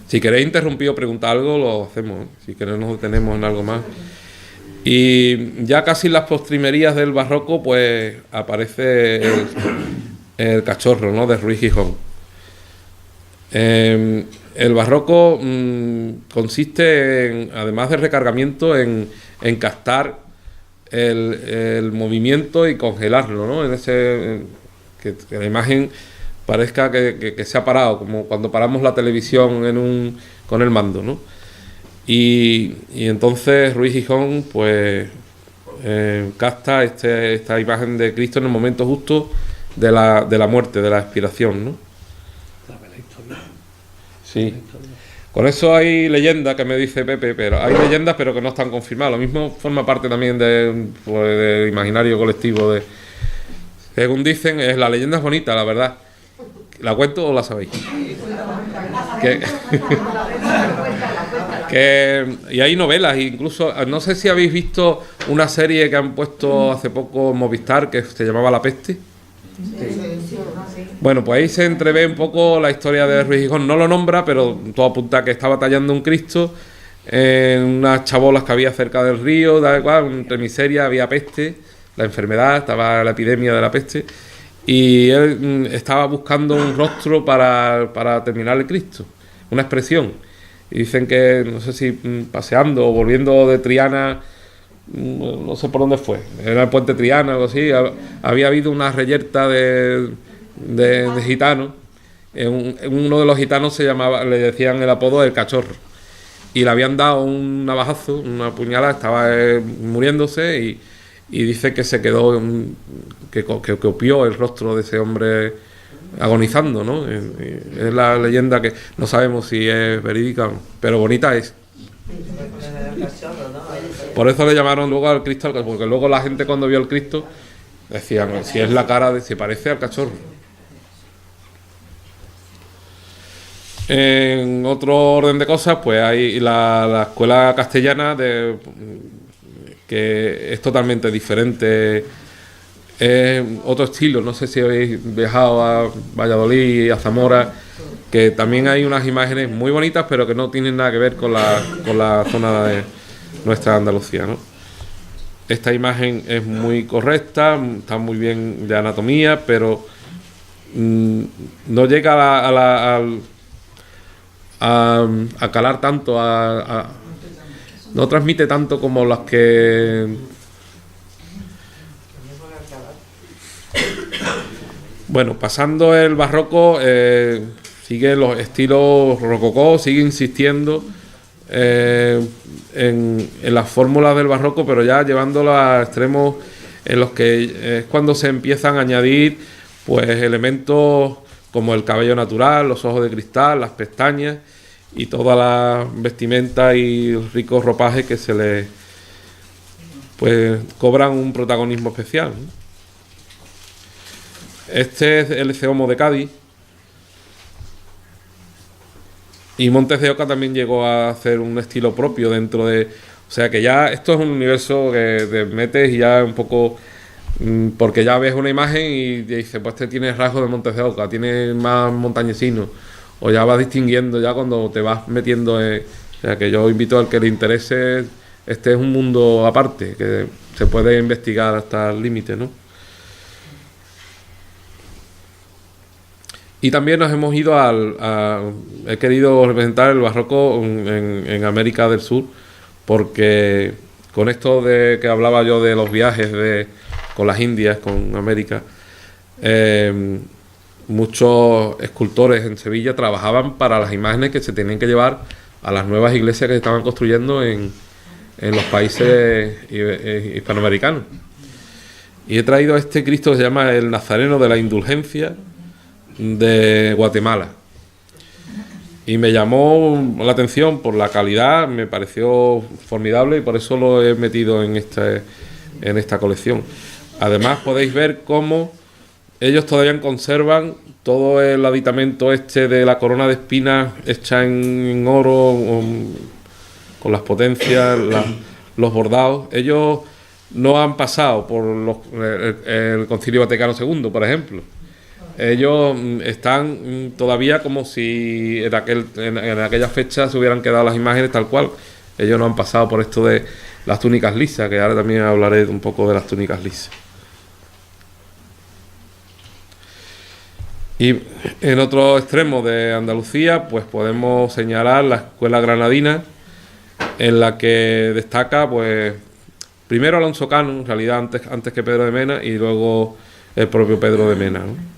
Si queréis interrumpir o preguntar algo, lo hacemos, ¿eh? Si queréis nos detenemos en algo más. Y ya casi en las postrimerías del barroco, pues aparece el cachorro, ¿no?, de Ruiz Gijón. El barroco consiste, además de recargamiento, en captar el movimiento y congelarlo, ¿no? Que la imagen parezca que se ha parado, como cuando paramos la televisión con el mando, ¿no? Y entonces Ruiz Gijón pues capta esta imagen de Cristo en el momento justo de la muerte, de la expiración, ¿no? Sí. Con eso hay leyendas que me dice Pepe, pero hay leyendas pero que no están confirmadas. Lo mismo forma parte también del imaginario colectivo. Según dicen, la leyenda es bonita, la verdad. ¿La cuento o la sabéis? Y hay novelas, incluso, no sé si habéis visto una serie que han puesto hace poco en Movistar que se llamaba La Peste. Bueno, pues ahí se entrevé un poco la historia de Ruiz Gijón. No lo nombra, pero todo apunta a que estaba tallando un Cristo en unas chabolas que había cerca del río, da igual, entre miseria, había peste, la enfermedad, estaba la epidemia de la peste, y él estaba buscando un rostro para terminar el Cristo, una expresión. Y dicen que, no sé si paseando o volviendo de Triana, no sé por dónde fue, era el puente Triana o algo así, había habido una reyerta de gitanos. Uno de los gitanos le decían el apodo el cachorro, y le habían dado un navajazo, una puñalada, estaba muriéndose, y dice que se quedó, que copió el rostro de ese hombre agonizando, ¿no? Es la leyenda que no sabemos si es verídica, pero bonita es. Por eso le llamaron luego al Cristo, porque luego la gente cuando vio al Cristo decían, si es la cara se parece al cachorro. En otro orden de cosas, pues hay la escuela castellana, que es totalmente diferente, es otro estilo. No sé si habéis viajado a Valladolid y a Zamora, que también hay unas imágenes muy bonitas, pero que no tienen nada que ver con la zona de nuestra Andalucía, ¿no? Esta imagen es muy correcta, está muy bien de anatomía, pero no llega a calar tanto, no transmite tanto como las que... Bueno, pasando el barroco, sigue los estilos rococó, sigue insistiendo en las fórmulas del barroco, pero ya llevándolo a extremos en los que es cuando se empiezan a añadir pues elementos como el cabello natural, los ojos de cristal, las pestañas y toda la vestimenta y ricos ropajes que se le pues cobran un protagonismo especial, ¿no? Este es el Ceomo de Cádiz, y Montes de Oca también llegó a hacer un estilo propio dentro de... O sea que ya esto es un universo que te metes y ya un poco... Porque ya ves una imagen y dices, pues este tiene rasgos de Montes de Oca, tiene más montañesino, o ya vas distinguiendo ya cuando te vas metiendo o sea que yo invito al que le interese, este es un mundo aparte, que se puede investigar hasta el límite, ¿no? Y también nos hemos ido he querido representar el barroco en América del Sur, porque con esto de que hablaba yo de los viajes con las Indias, con América, muchos escultores en Sevilla trabajaban para las imágenes que se tenían que llevar a las nuevas iglesias que se estaban construyendo en los países hispanoamericanos. Y he traído este Cristo que se llama el Nazareno de la Indulgencia, de Guatemala, y me llamó la atención por la calidad, me pareció formidable y por eso lo he metido en esta colección. Además podéis ver cómo ellos todavía conservan todo el aditamento de la corona de espinas hecha en oro, con las potencias, los bordados. Ellos no han pasado por el Concilio Vaticano II, por ejemplo. Ellos están todavía como si en aquella fecha se hubieran quedado las imágenes tal cual. Ellos no han pasado por esto de las túnicas lisas, que ahora también hablaré un poco de las túnicas lisas. Y en otro extremo de Andalucía, pues podemos señalar la escuela granadina, en la que destaca, pues, primero Alonso Cano, en realidad antes que Pedro de Mena, y luego el propio Pedro de Mena, ¿no?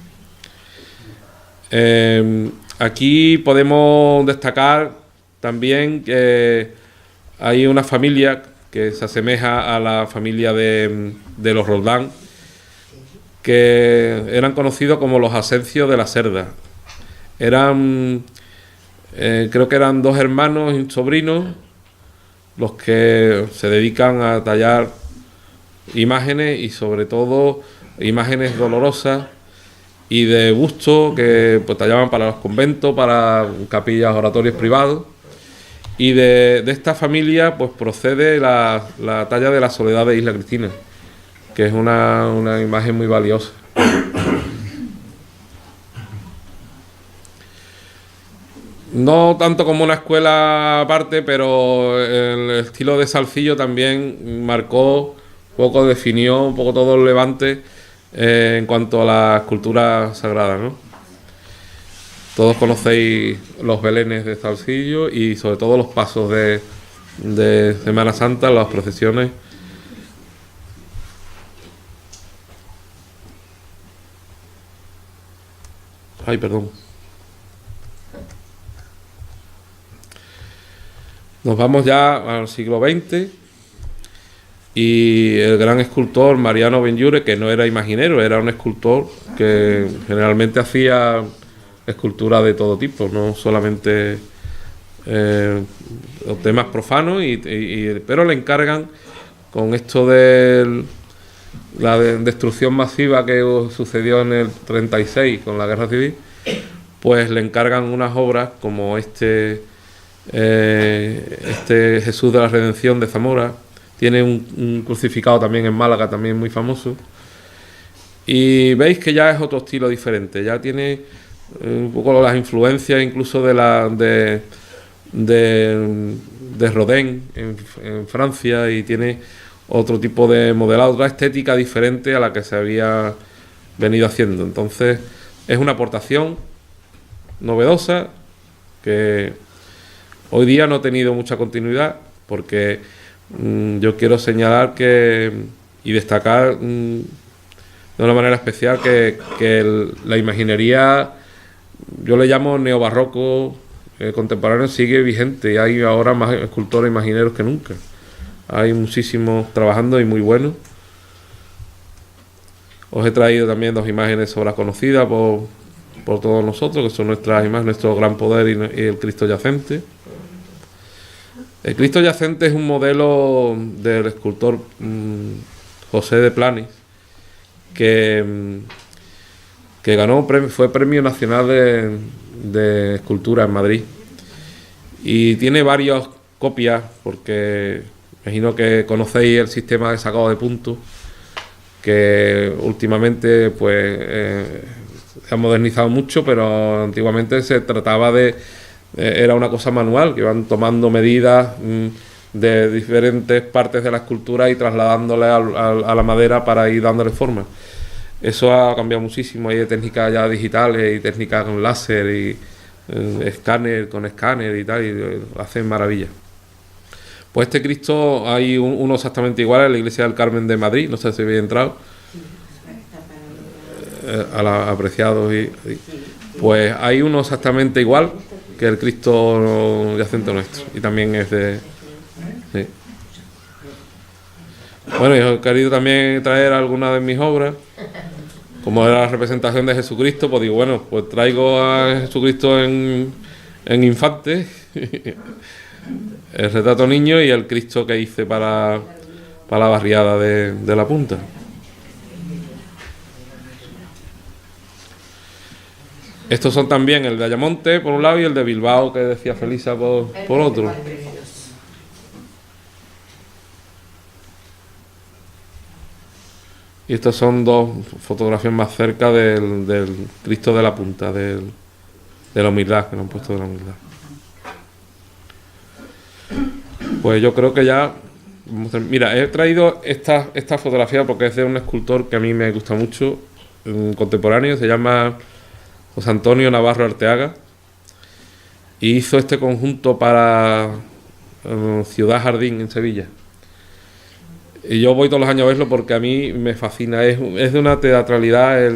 Aquí podemos destacar también que hay una familia que se asemeja a la familia de los Roldán, que eran conocidos como los Asencios de la Cerda. Eran Creo que eran 2 hermanos y un sobrino los que se dedican a tallar imágenes y sobre todo imágenes dolorosas y de busto que pues tallaban para los conventos, para capillas, oratorios privados. Y de esta familia pues procede la talla de la Soledad de Isla Cristina, que es una imagen muy valiosa. No tanto como una escuela aparte, pero el estilo de Salcillo también marcó, definió un poco todo el Levante en cuanto a la escultura sagrada, ¿no? Todos conocéis los belenes de Salcillo y sobre todo los pasos de Semana Santa, las procesiones. Ay, perdón. Nos vamos ya al siglo XX y el gran escultor Mariano Benlliure, que no era imaginero, era un escultor que generalmente hacía escultura de todo tipo, no solamente temas profanos, pero le encargan, con esto de la destrucción masiva que sucedió en el 36 con la Guerra Civil, pues le encargan unas obras como este Jesús de la Redención de Zamora. Tiene un crucificado también en Málaga, también muy famoso, y veis que ya es otro estilo diferente, ya tiene un poco las influencias incluso de Rodin en Francia, y tiene otro tipo de modelado, otra estética diferente a la que se había venido haciendo. Entonces es una aportación novedosa que hoy día no ha tenido mucha continuidad, porque yo quiero señalar y destacar de una manera especial que la imaginería, yo le llamo neobarroco contemporáneo, sigue vigente, y hay ahora más escultores imagineros que nunca. Hay muchísimos trabajando y muy buenos. Os he traído también 2 imágenes sobras conocidas por todos nosotros, que son nuestras imágenes, nuestro gran poder y el Cristo yacente. El Cristo yacente es un modelo del escultor José de Planes, que ganó fue Premio Nacional de Escultura en Madrid, y tiene varias copias, porque imagino que conocéis el sistema de sacado de puntos, que últimamente pues se ha modernizado mucho, pero antiguamente se trataba era una cosa manual, que iban tomando medidas de diferentes partes de la escultura y trasladándole a la madera para ir dándole forma. Eso ha cambiado muchísimo, hay técnicas ya digitales y técnicas con láser y con escáner y tal, y hacen maravillas. Pues este Cristo hay uno exactamente igual en la iglesia del Carmen de Madrid, no sé si habéis entrado, a los apreciados, pues hay uno exactamente igual que el Cristo yacente nuestro, y también es de... Sí. Bueno, yo he querido también traer algunas de mis obras, como era la representación de Jesucristo, pues digo, bueno, pues traigo a Jesucristo en infante, el retrato niño y el Cristo que hice para la barriada de la Punta. Estos son también el de Ayamonte por un lado y el de Bilbao, que decía Felisa, por otro. Y estos son 2 fotografías más cerca del Cristo de la Punta, de la humildad, que lo han puesto de la humildad. Pues yo creo que ya... Mira, he traído esta fotografía porque es de un escultor que a mí me gusta mucho, contemporáneo, se llama José Antonio Navarro Arteaga, y hizo este conjunto para Ciudad Jardín en Sevilla. Y yo voy todos los años a verlo porque a mí me fascina, es de una teatralidad,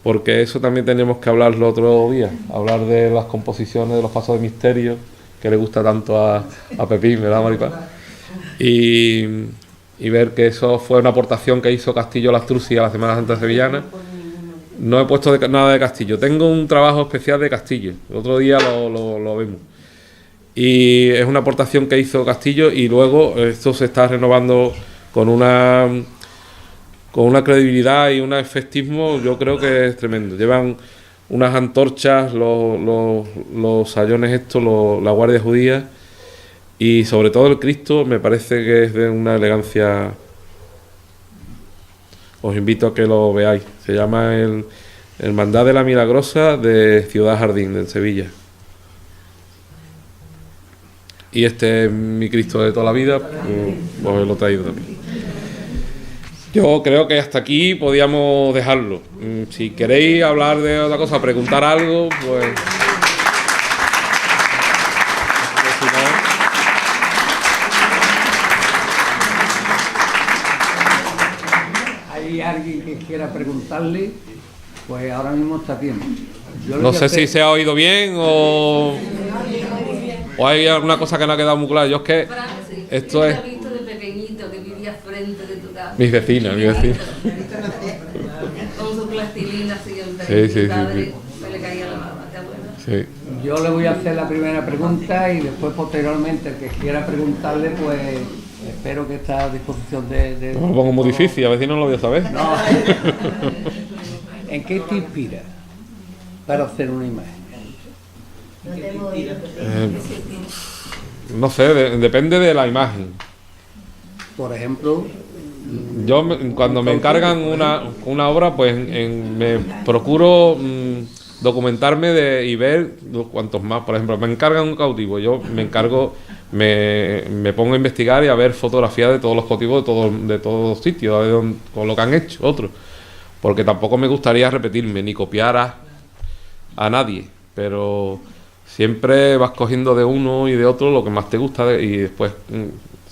porque eso también teníamos que hablarlo otro día, hablar de las composiciones, de los pasos de misterio, que le gusta tanto a Pepín, ¿verdad, Maripá? Y ver que eso fue una aportación que hizo Castillo Lastrucci a la Semana Santa Sevillana, No he puesto nada de Castillo. Tengo un trabajo especial de Castillo. El otro día lo vemos. Y es una aportación que hizo Castillo y luego esto se está renovando con una credibilidad y un efectismo, yo creo que es tremendo. Llevan unas antorchas, los sayones estos, la Guardia Judía, y sobre todo el Cristo me parece que es de una elegancia. Os invito a que lo veáis. Se llama el Hermandad de la Milagrosa de Ciudad Jardín, de Sevilla. Y este es mi Cristo de toda la vida, pues lo he traído también. Yo creo que hasta aquí podíamos dejarlo. Si queréis hablar de otra cosa, preguntar algo, pues... ¿Hay alguien que quiera preguntarle? Pues ahora mismo está tiempo. No sé si se ha oído bien o hay alguna cosa que no ha quedado muy clara. Yo es que esto es... Mis vecinas. Con su plastilina siempre. Sí. Se le caía la baba, ¿te acuerdas? Sí. Yo le voy a hacer la primera pregunta y después posteriormente el que quiera preguntarle, pues espero que está a disposición de... No lo pongo muy difícil, a ver si no lo voy a saber. No. ¿En qué te inspira para hacer una imagen? No sé, depende de la imagen. Por ejemplo... Yo cuando me encargan una obra, pues me procuro documentarme y ver cuantos más. Por ejemplo, me encargan un cautivo, yo me pongo a investigar y a ver fotografías de todos los cautivos de todos los sitios, a ver con lo que han hecho otros. Porque tampoco me gustaría repetirme ni copiar a nadie, pero siempre vas cogiendo de uno y de otro lo que más te gusta y después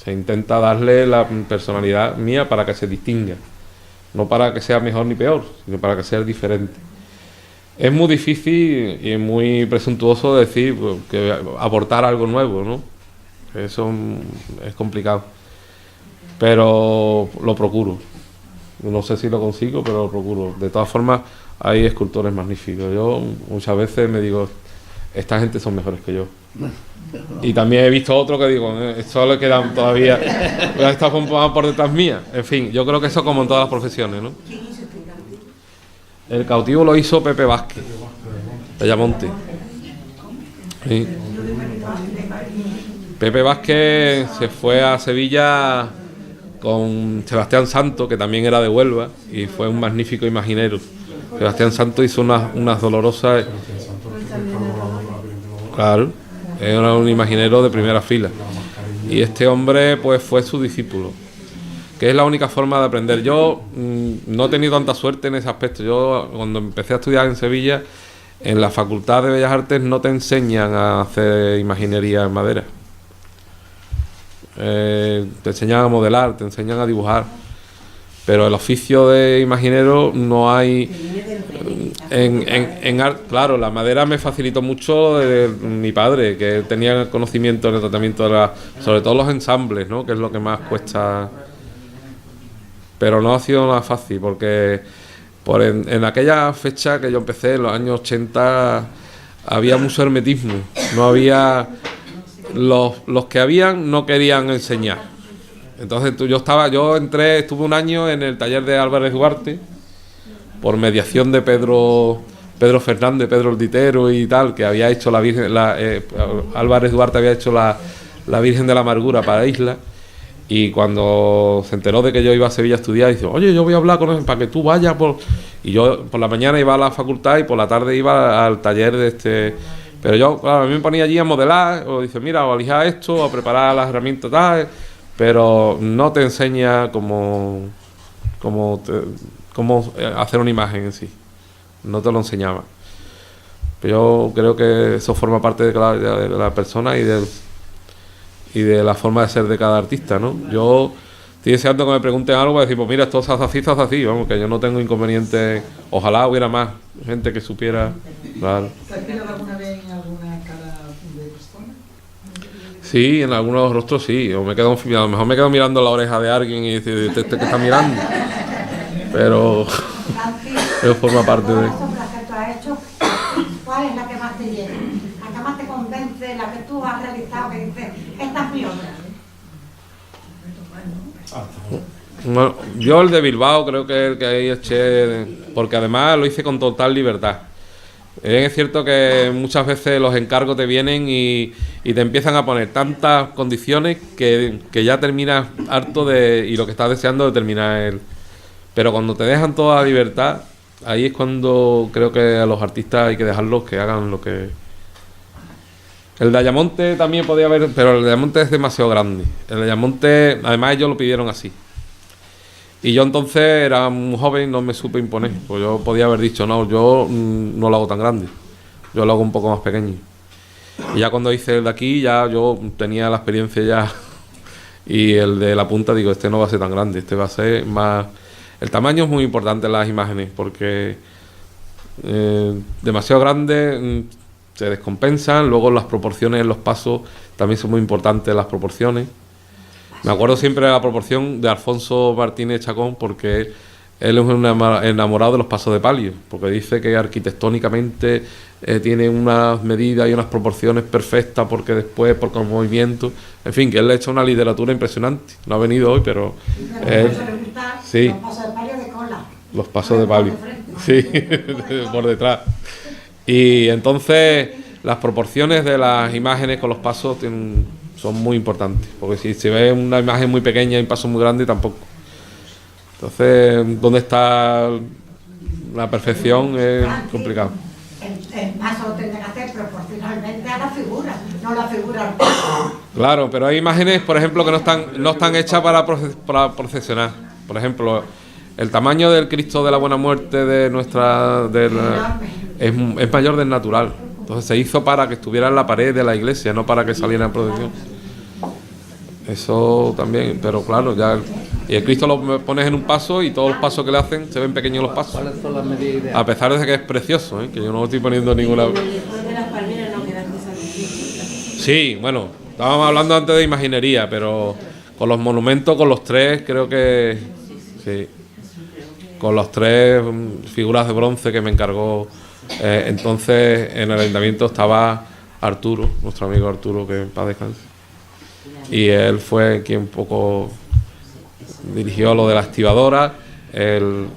se intenta darle la personalidad mía para que se distinga, no para que sea mejor ni peor, sino para que sea diferente. Es muy difícil y muy presuntuoso decir pues, que aportar algo nuevo, ¿no? Eso es complicado, pero lo procuro. No sé si lo consigo, pero lo procuro. De todas formas, hay escultores magníficos. Yo muchas veces me digo, esta gente son mejores que yo. Y también he visto otro que digo, esto le quedan todavía, está por detrás mía. En fin, yo creo que eso como en todas las profesiones, ¿no? El cautivo lo hizo Pepe Vázquez, de Ayamonte. Sí. Pepe Vázquez se fue a Sevilla con Sebastián Santo, que también era de Huelva, y fue un magnífico imaginero. Sebastián Santo hizo unas dolorosas... Claro, era un imaginero de primera fila. Y este hombre pues fue su discípulo, que es la única forma de aprender. Yo no he tenido tanta suerte en ese aspecto. Yo cuando empecé a estudiar en Sevilla, en la Facultad de Bellas Artes no te enseñan a hacer imaginería en madera. Te enseñan a modelar, te enseñan a dibujar, pero el oficio de imaginero no hay en arte. Claro, la madera me facilitó mucho de mi padre, que tenía conocimiento en el tratamiento sobre todo los ensambles, ¿no? Que es lo que más cuesta, pero no ha sido nada fácil, porque en aquella fecha que yo empecé, en los años 80, había mucho hermetismo, no había... Los que habían no querían enseñar. Entonces estuve un año en el taller de Álvarez Duarte, por mediación de Pedro Fernández, Pedro el Ditero y tal, que había hecho Álvarez Duarte había hecho la Virgen de la Amargura para Isla, y cuando se enteró de que yo iba a Sevilla a estudiar, dice, oye, yo voy a hablar con él para que tú vayas, y yo por la mañana iba a la facultad y por la tarde iba al taller de este... Pero yo, claro, a mí me ponía allí a modelar, o dice, mira, o a lijar esto, o a preparar las herramientas tal, pero no te enseña cómo hacer una imagen en sí. No te lo enseñaba. Pero yo creo que eso forma parte de la persona y de la forma de ser de cada artista, ¿no? Yo estoy deseando que me pregunten algo para decir, pues mira, esto se hace así, vamos, que yo no tengo inconveniente. Ojalá hubiera más gente que supiera. Claro. ¿Te has mirado alguna vez en alguna cara de persona? Sí, en algunos rostros sí. O a lo mejor me quedo mirando la oreja de alguien y decir, ¿este que está mirando? Pero... Eso forma parte de... Todas las obras que tú has hecho, ¿cuál es la que más te llena? La que más te convence, la que tú has realizado, que dices, esta es mi obra. Bueno, yo el de Bilbao creo que el que ahí eché, porque además lo hice con total libertad. Es cierto que muchas veces los encargos te vienen y te empiezan a poner tantas condiciones que ya terminas harto de y lo que estás deseando de terminar él. Pero cuando te dejan toda la libertad, ahí es cuando creo que a los artistas hay que dejarlos que hagan lo que... El de Ayamonte también podía haber, pero el de Ayamonte es demasiado grande. El de Ayamonte, además ellos lo pidieron así. Y yo entonces era muy joven, no me supe imponer. Pues yo podía haber dicho, no, yo no lo hago tan grande. Yo lo hago un poco más pequeño. Y ya cuando hice el de aquí, ya yo tenía la experiencia ya. Y el de la punta, digo, este no va a ser tan grande, este va a ser más... El tamaño es muy importante en las imágenes, porque demasiado grande se descompensan. Luego las proporciones en los pasos también son muy importantes, las proporciones. Me acuerdo siempre de la proporción de Alfonso Martínez Chacón, porque él es un enamorado de los pasos de palio, porque dice que arquitectónicamente tiene unas medidas y unas proporciones perfectas, porque después, por el movimiento, en fin, que él le ha hecho una literatura impresionante. No ha venido hoy, pero... sí, los pasos de palio de cola. Los pasos de palio, sí, por detrás. Y entonces las proporciones de las imágenes con los pasos son muy importantes, porque si se ve una imagen muy pequeña y un paso muy grande, tampoco. Entonces, ¿dónde está la perfección? Es complicado. El paso lo tendrá que hacer proporcionalmente a la figura, no la figura al paso. Claro, pero hay imágenes, por ejemplo, que no están hechas para procesionar. Por ejemplo, el tamaño del Cristo de la Buena Muerte es mayor del natural. Entonces se hizo para que estuviera en la pared de la iglesia, no para que saliera en procesión. Eso también, pero claro, ya... Y el Cristo lo pones en un paso y todos los pasos que le hacen se ven pequeños los pasos. ¿Cuáles son las medidas? A pesar de que es precioso, que yo no estoy poniendo ninguna... Después de las palmeras no quedan esas. Sí, bueno, estábamos hablando antes de imaginería, pero con los monumentos, con los tres, creo que... Sí. Con los tres figuras de bronce que me encargó... entonces en el ayuntamiento estaba Arturo, nuestro amigo Arturo, que en paz descanse. Y él fue quien un poco dirigió lo de la activadora, el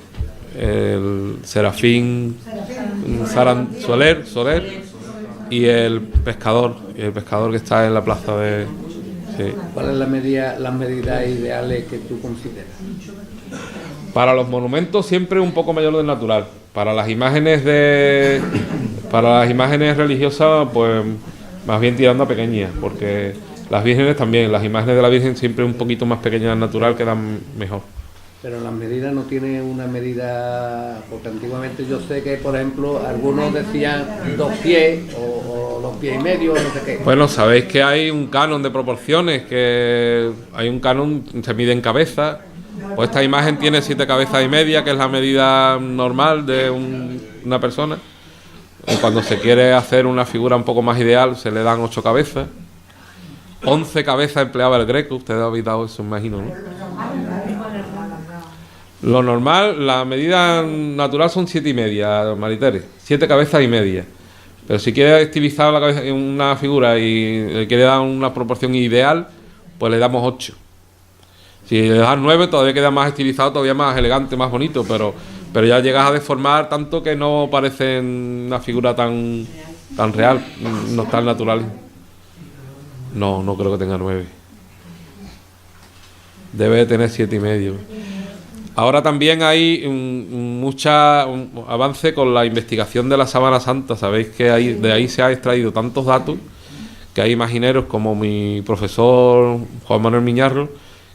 Serafín Soler y el pescador que está en la plaza de... Sí. ¿Cuál es las medidas ideales que tú consideras? Para los monumentos siempre un poco mayor del natural. Para las imágenes religiosas, pues más bien tirando a pequeñas, porque las vírgenes también, las imágenes de la Virgen siempre un poquito más pequeñas del natural quedan mejor. Pero las medidas no tienen una medida, porque antiguamente yo sé que, por ejemplo, algunos decían 2 pies o 2 pies y medio, no sé qué. Bueno, sabéis que hay un canon de proporciones, que hay un canon, se mide en cabeza. Pues esta imagen tiene 7 cabezas y media, que es la medida normal de una persona. Y cuando se quiere hacer una figura un poco más ideal, se le dan 8 cabezas. 11 cabezas empleaba el Greco, ustedes habéis dado eso, imagino, ¿no? Lo normal, la medida natural son 7 y media, Maritere, 7 cabezas y media. Pero si quiere estilizar la cabeza en una figura y le quiere dar una proporción ideal, pues le damos 8. Si le das 9 todavía queda más estilizado, todavía más elegante, más bonito, pero ya llegas a deformar tanto que no parece una figura tan real, no tan natural. No creo que tenga 9. Debe tener 7 y medio. Ahora también hay mucho avance con la investigación de la Sábana Santa. Sabéis que de ahí se ha extraído tantos datos que hay imagineros como mi profesor Juan Manuel Miñarro,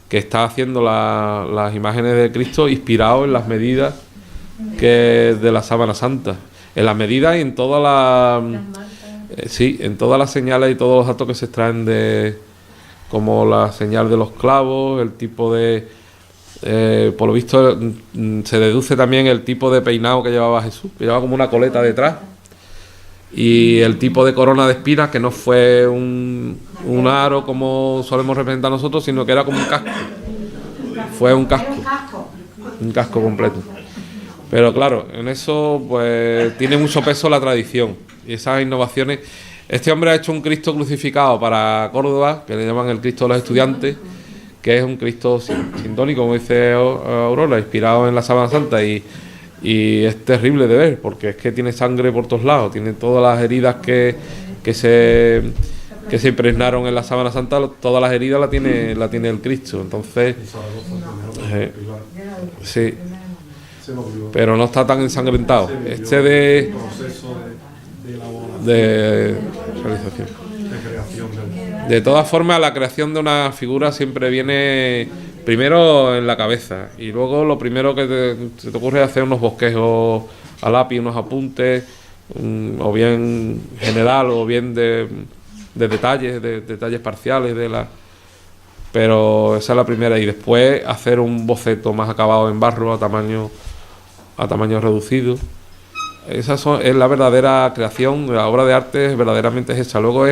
que está haciendo las imágenes de Cristo inspirado en las medidas de la Sábana Santa. En las medidas y en todas en todas las señales y todos los datos que se extraen como la señal de los clavos, el tipo de... por lo visto se deduce también el tipo de peinado que llevaba Jesús, que llevaba como una coleta detrás, y el tipo de corona de espinas, que no fue un aro como solemos representar nosotros, sino que era como un casco. Fue un casco completo. Pero claro, en eso pues tiene mucho peso la tradición y esas innovaciones. Este hombre ha hecho un Cristo crucificado para Córdoba, que le llaman el Cristo de los Estudiantes, que es un Cristo sintónico, como dice Aurora, inspirado en la Sábana Santa, y es terrible de ver, porque es que tiene sangre por todos lados, tiene todas las heridas que se impregnaron en la Sábana Santa, todas las heridas la tiene el Cristo. Entonces, sí, pero no está tan ensangrentado. Este de realización. De todas formas, la creación de una figura siempre viene primero en la cabeza, y luego lo primero que se te ocurre es hacer unos bosquejos a lápiz, unos apuntes, o bien general o bien de detalles parciales pero esa es la primera, y después hacer un boceto más acabado en barro a tamaño reducido. Es la verdadera creación. La obra de arte verdaderamente es esa. Luego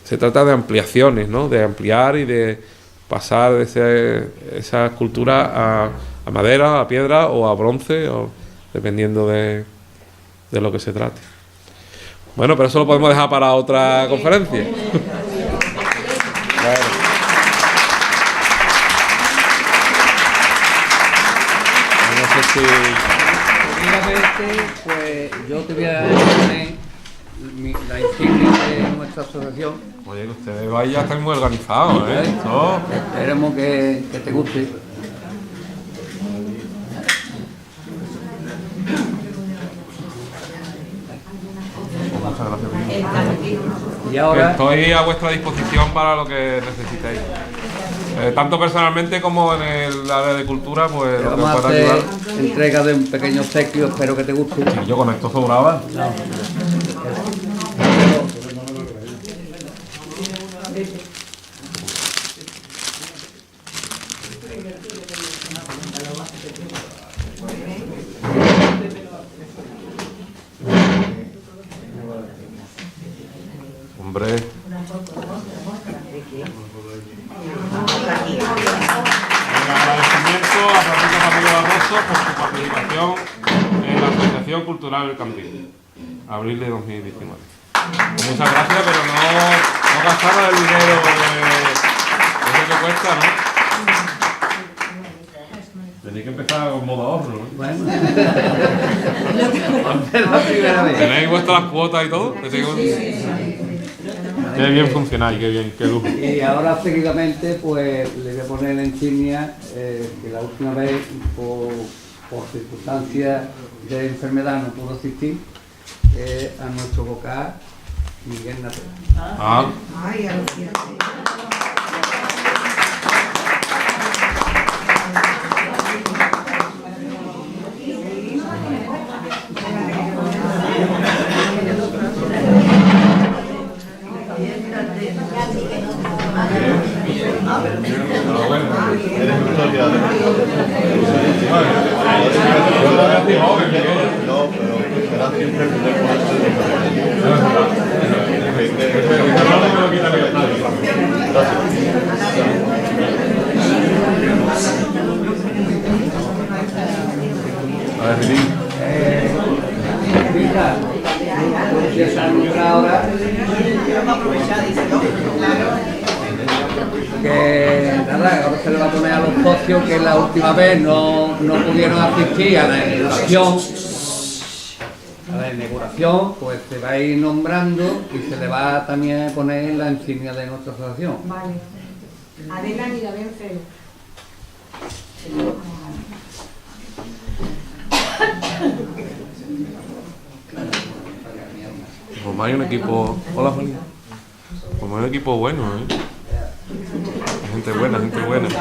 se trata de ampliaciones, ¿no? De ampliar y de pasar de esa escultura a madera, a piedra o a bronce, dependiendo de lo que se trate. Bueno, pero eso lo podemos dejar para otra conferencia. Bueno. No sé si... Primeramente, pues yo te voy a poner la insignia de nuestra asociación. Oye, que ustedes ya están muy organizados, ¿eh? Esperemos que te guste. Muchas gracias. Y ahora Estoy a vuestra disposición para lo que necesitéis. Tanto personalmente como en el área de cultura, pues lo que vamos a pueda hacer ayudar. entrega de un pequeño obsequio, espero que te guste. Sí, yo con esto sobraba. Hombre. Un agradecimiento a Francisco Javier Barroso por su participación en la Asociación Cultural del Campín, abril de 2019. Muchas gracias, pero no gastaron el dinero que cuesta, ¿no? Tenéis que empezar con modo ahorro, ¿no? Bueno, es la primera vez. ¿Tenéis vuestras cuotas y todo? Qué bien funcionáis, qué bien, qué lujo. Y ahora seguidamente pues le voy a poner la insignia que la última vez por circunstancias de enfermedad no pudo asistir a nuestro vocal Miguel Natero. Ay, a los Que nada, ahora se le va a poner a los socios que la última vez no pudieron asistir a la inauguración, pues se va a ir nombrando y se le va también a poner la insignia de nuestra asociación. Vale. Adela Miravencer. Pues hay un equipo... Hola, Juanita. Pues hay un equipo bueno, ¿eh? Gente buena, gente buena. Hay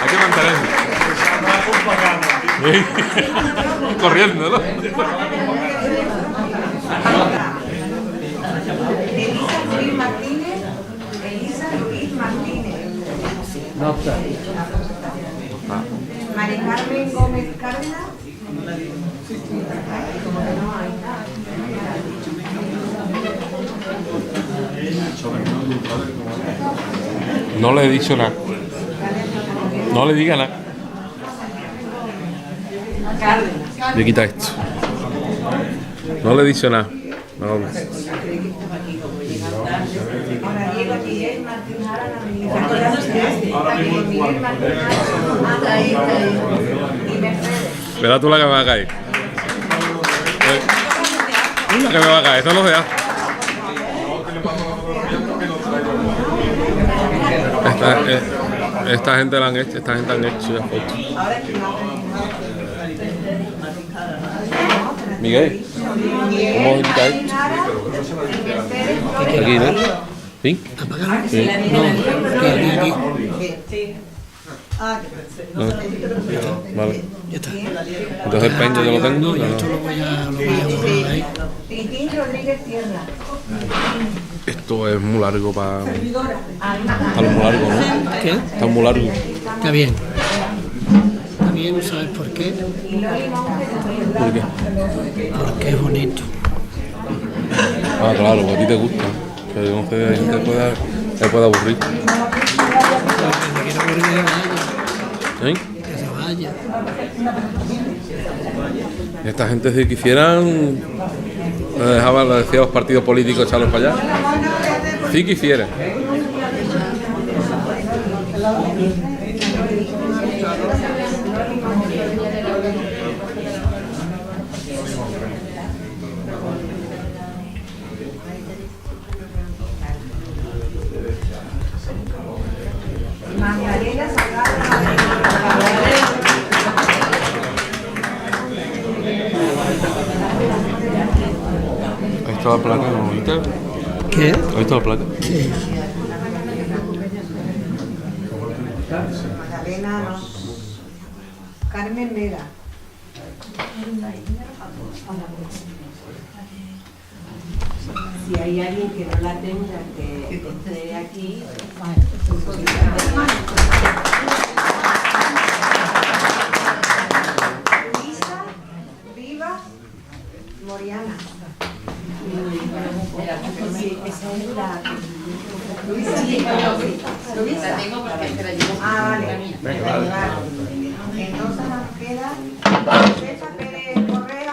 que mantenerlo. Corriendo, ¿no? Elisa Luis Martínez. Elisa Luis Martínez. No está. María Carmen Gómez Cárdenas. No le he dicho nada. No le diga nada. Voy a quitar esto. No le he dicho nada. No. Verás tú la que me va a caer. La que me va a caer, eso no se da. Esta gente la han hecho, esta gente han hecho ya fotos. Miguel, ¿cómo quita esto? Aquí, ¿no? ¿Sí? Sí. No. Vale. Entonces el peine yo lo tengo. Esto es muy largo para. Está muy largo, ¿no? ¿Qué? Está muy largo. Está bien. Está bien, ¿sabes por qué? ¿Por qué? Porque es bonito. Ah, claro, a ti te gusta. Pero yo no sé, la gente te puede aburrir. Porque me quiero aburrir que se vaya. ¿Eh? Que se vaya. Esta gente si quisieran le decía a los partidos políticos echarlos para allá. Si quisieran. Ahí está la placa, ¿no? ¿Viste? ¿Qué? Ahí está la placa. Sí. Magdalena, no. Carmen Mera. Si hay alguien que no la tenga, que esté aquí, Luisa, Viva, Moriana. sí, esa es la... Luisa. La tengo porque se la llevo. Ah, vale. Venga, vale. Entonces nos queda Josefa Pérez Correa,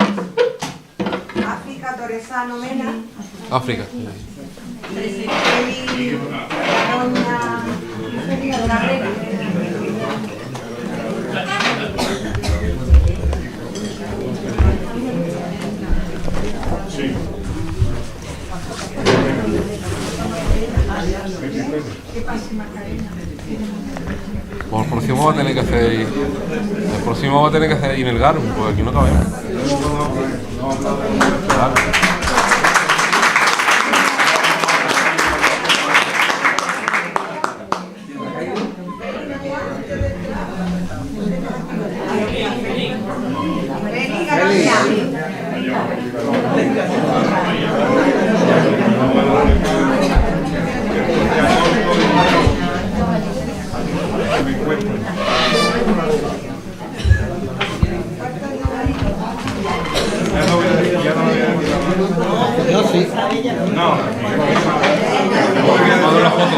África Torresano Mena, África. Eli Caroña Cabrera. Pues el próximo va a tener que hacer. El próximo va a tener que hacer ahí en el Garum, porque aquí no cabemos. Claro. Eli Caroña. Yo sí. Vamos a la foto.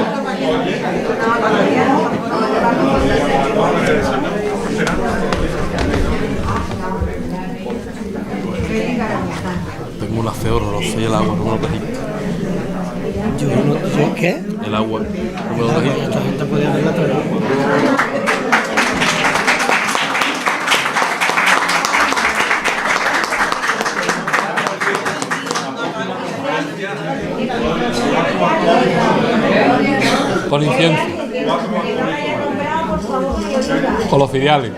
Tengo un aceo horroroso y el agua, no me lo cogí. ¿Yo qué? El agua, no me lo cogí. Esta gente podía verla otra vez. Con incienso. Con los cereales.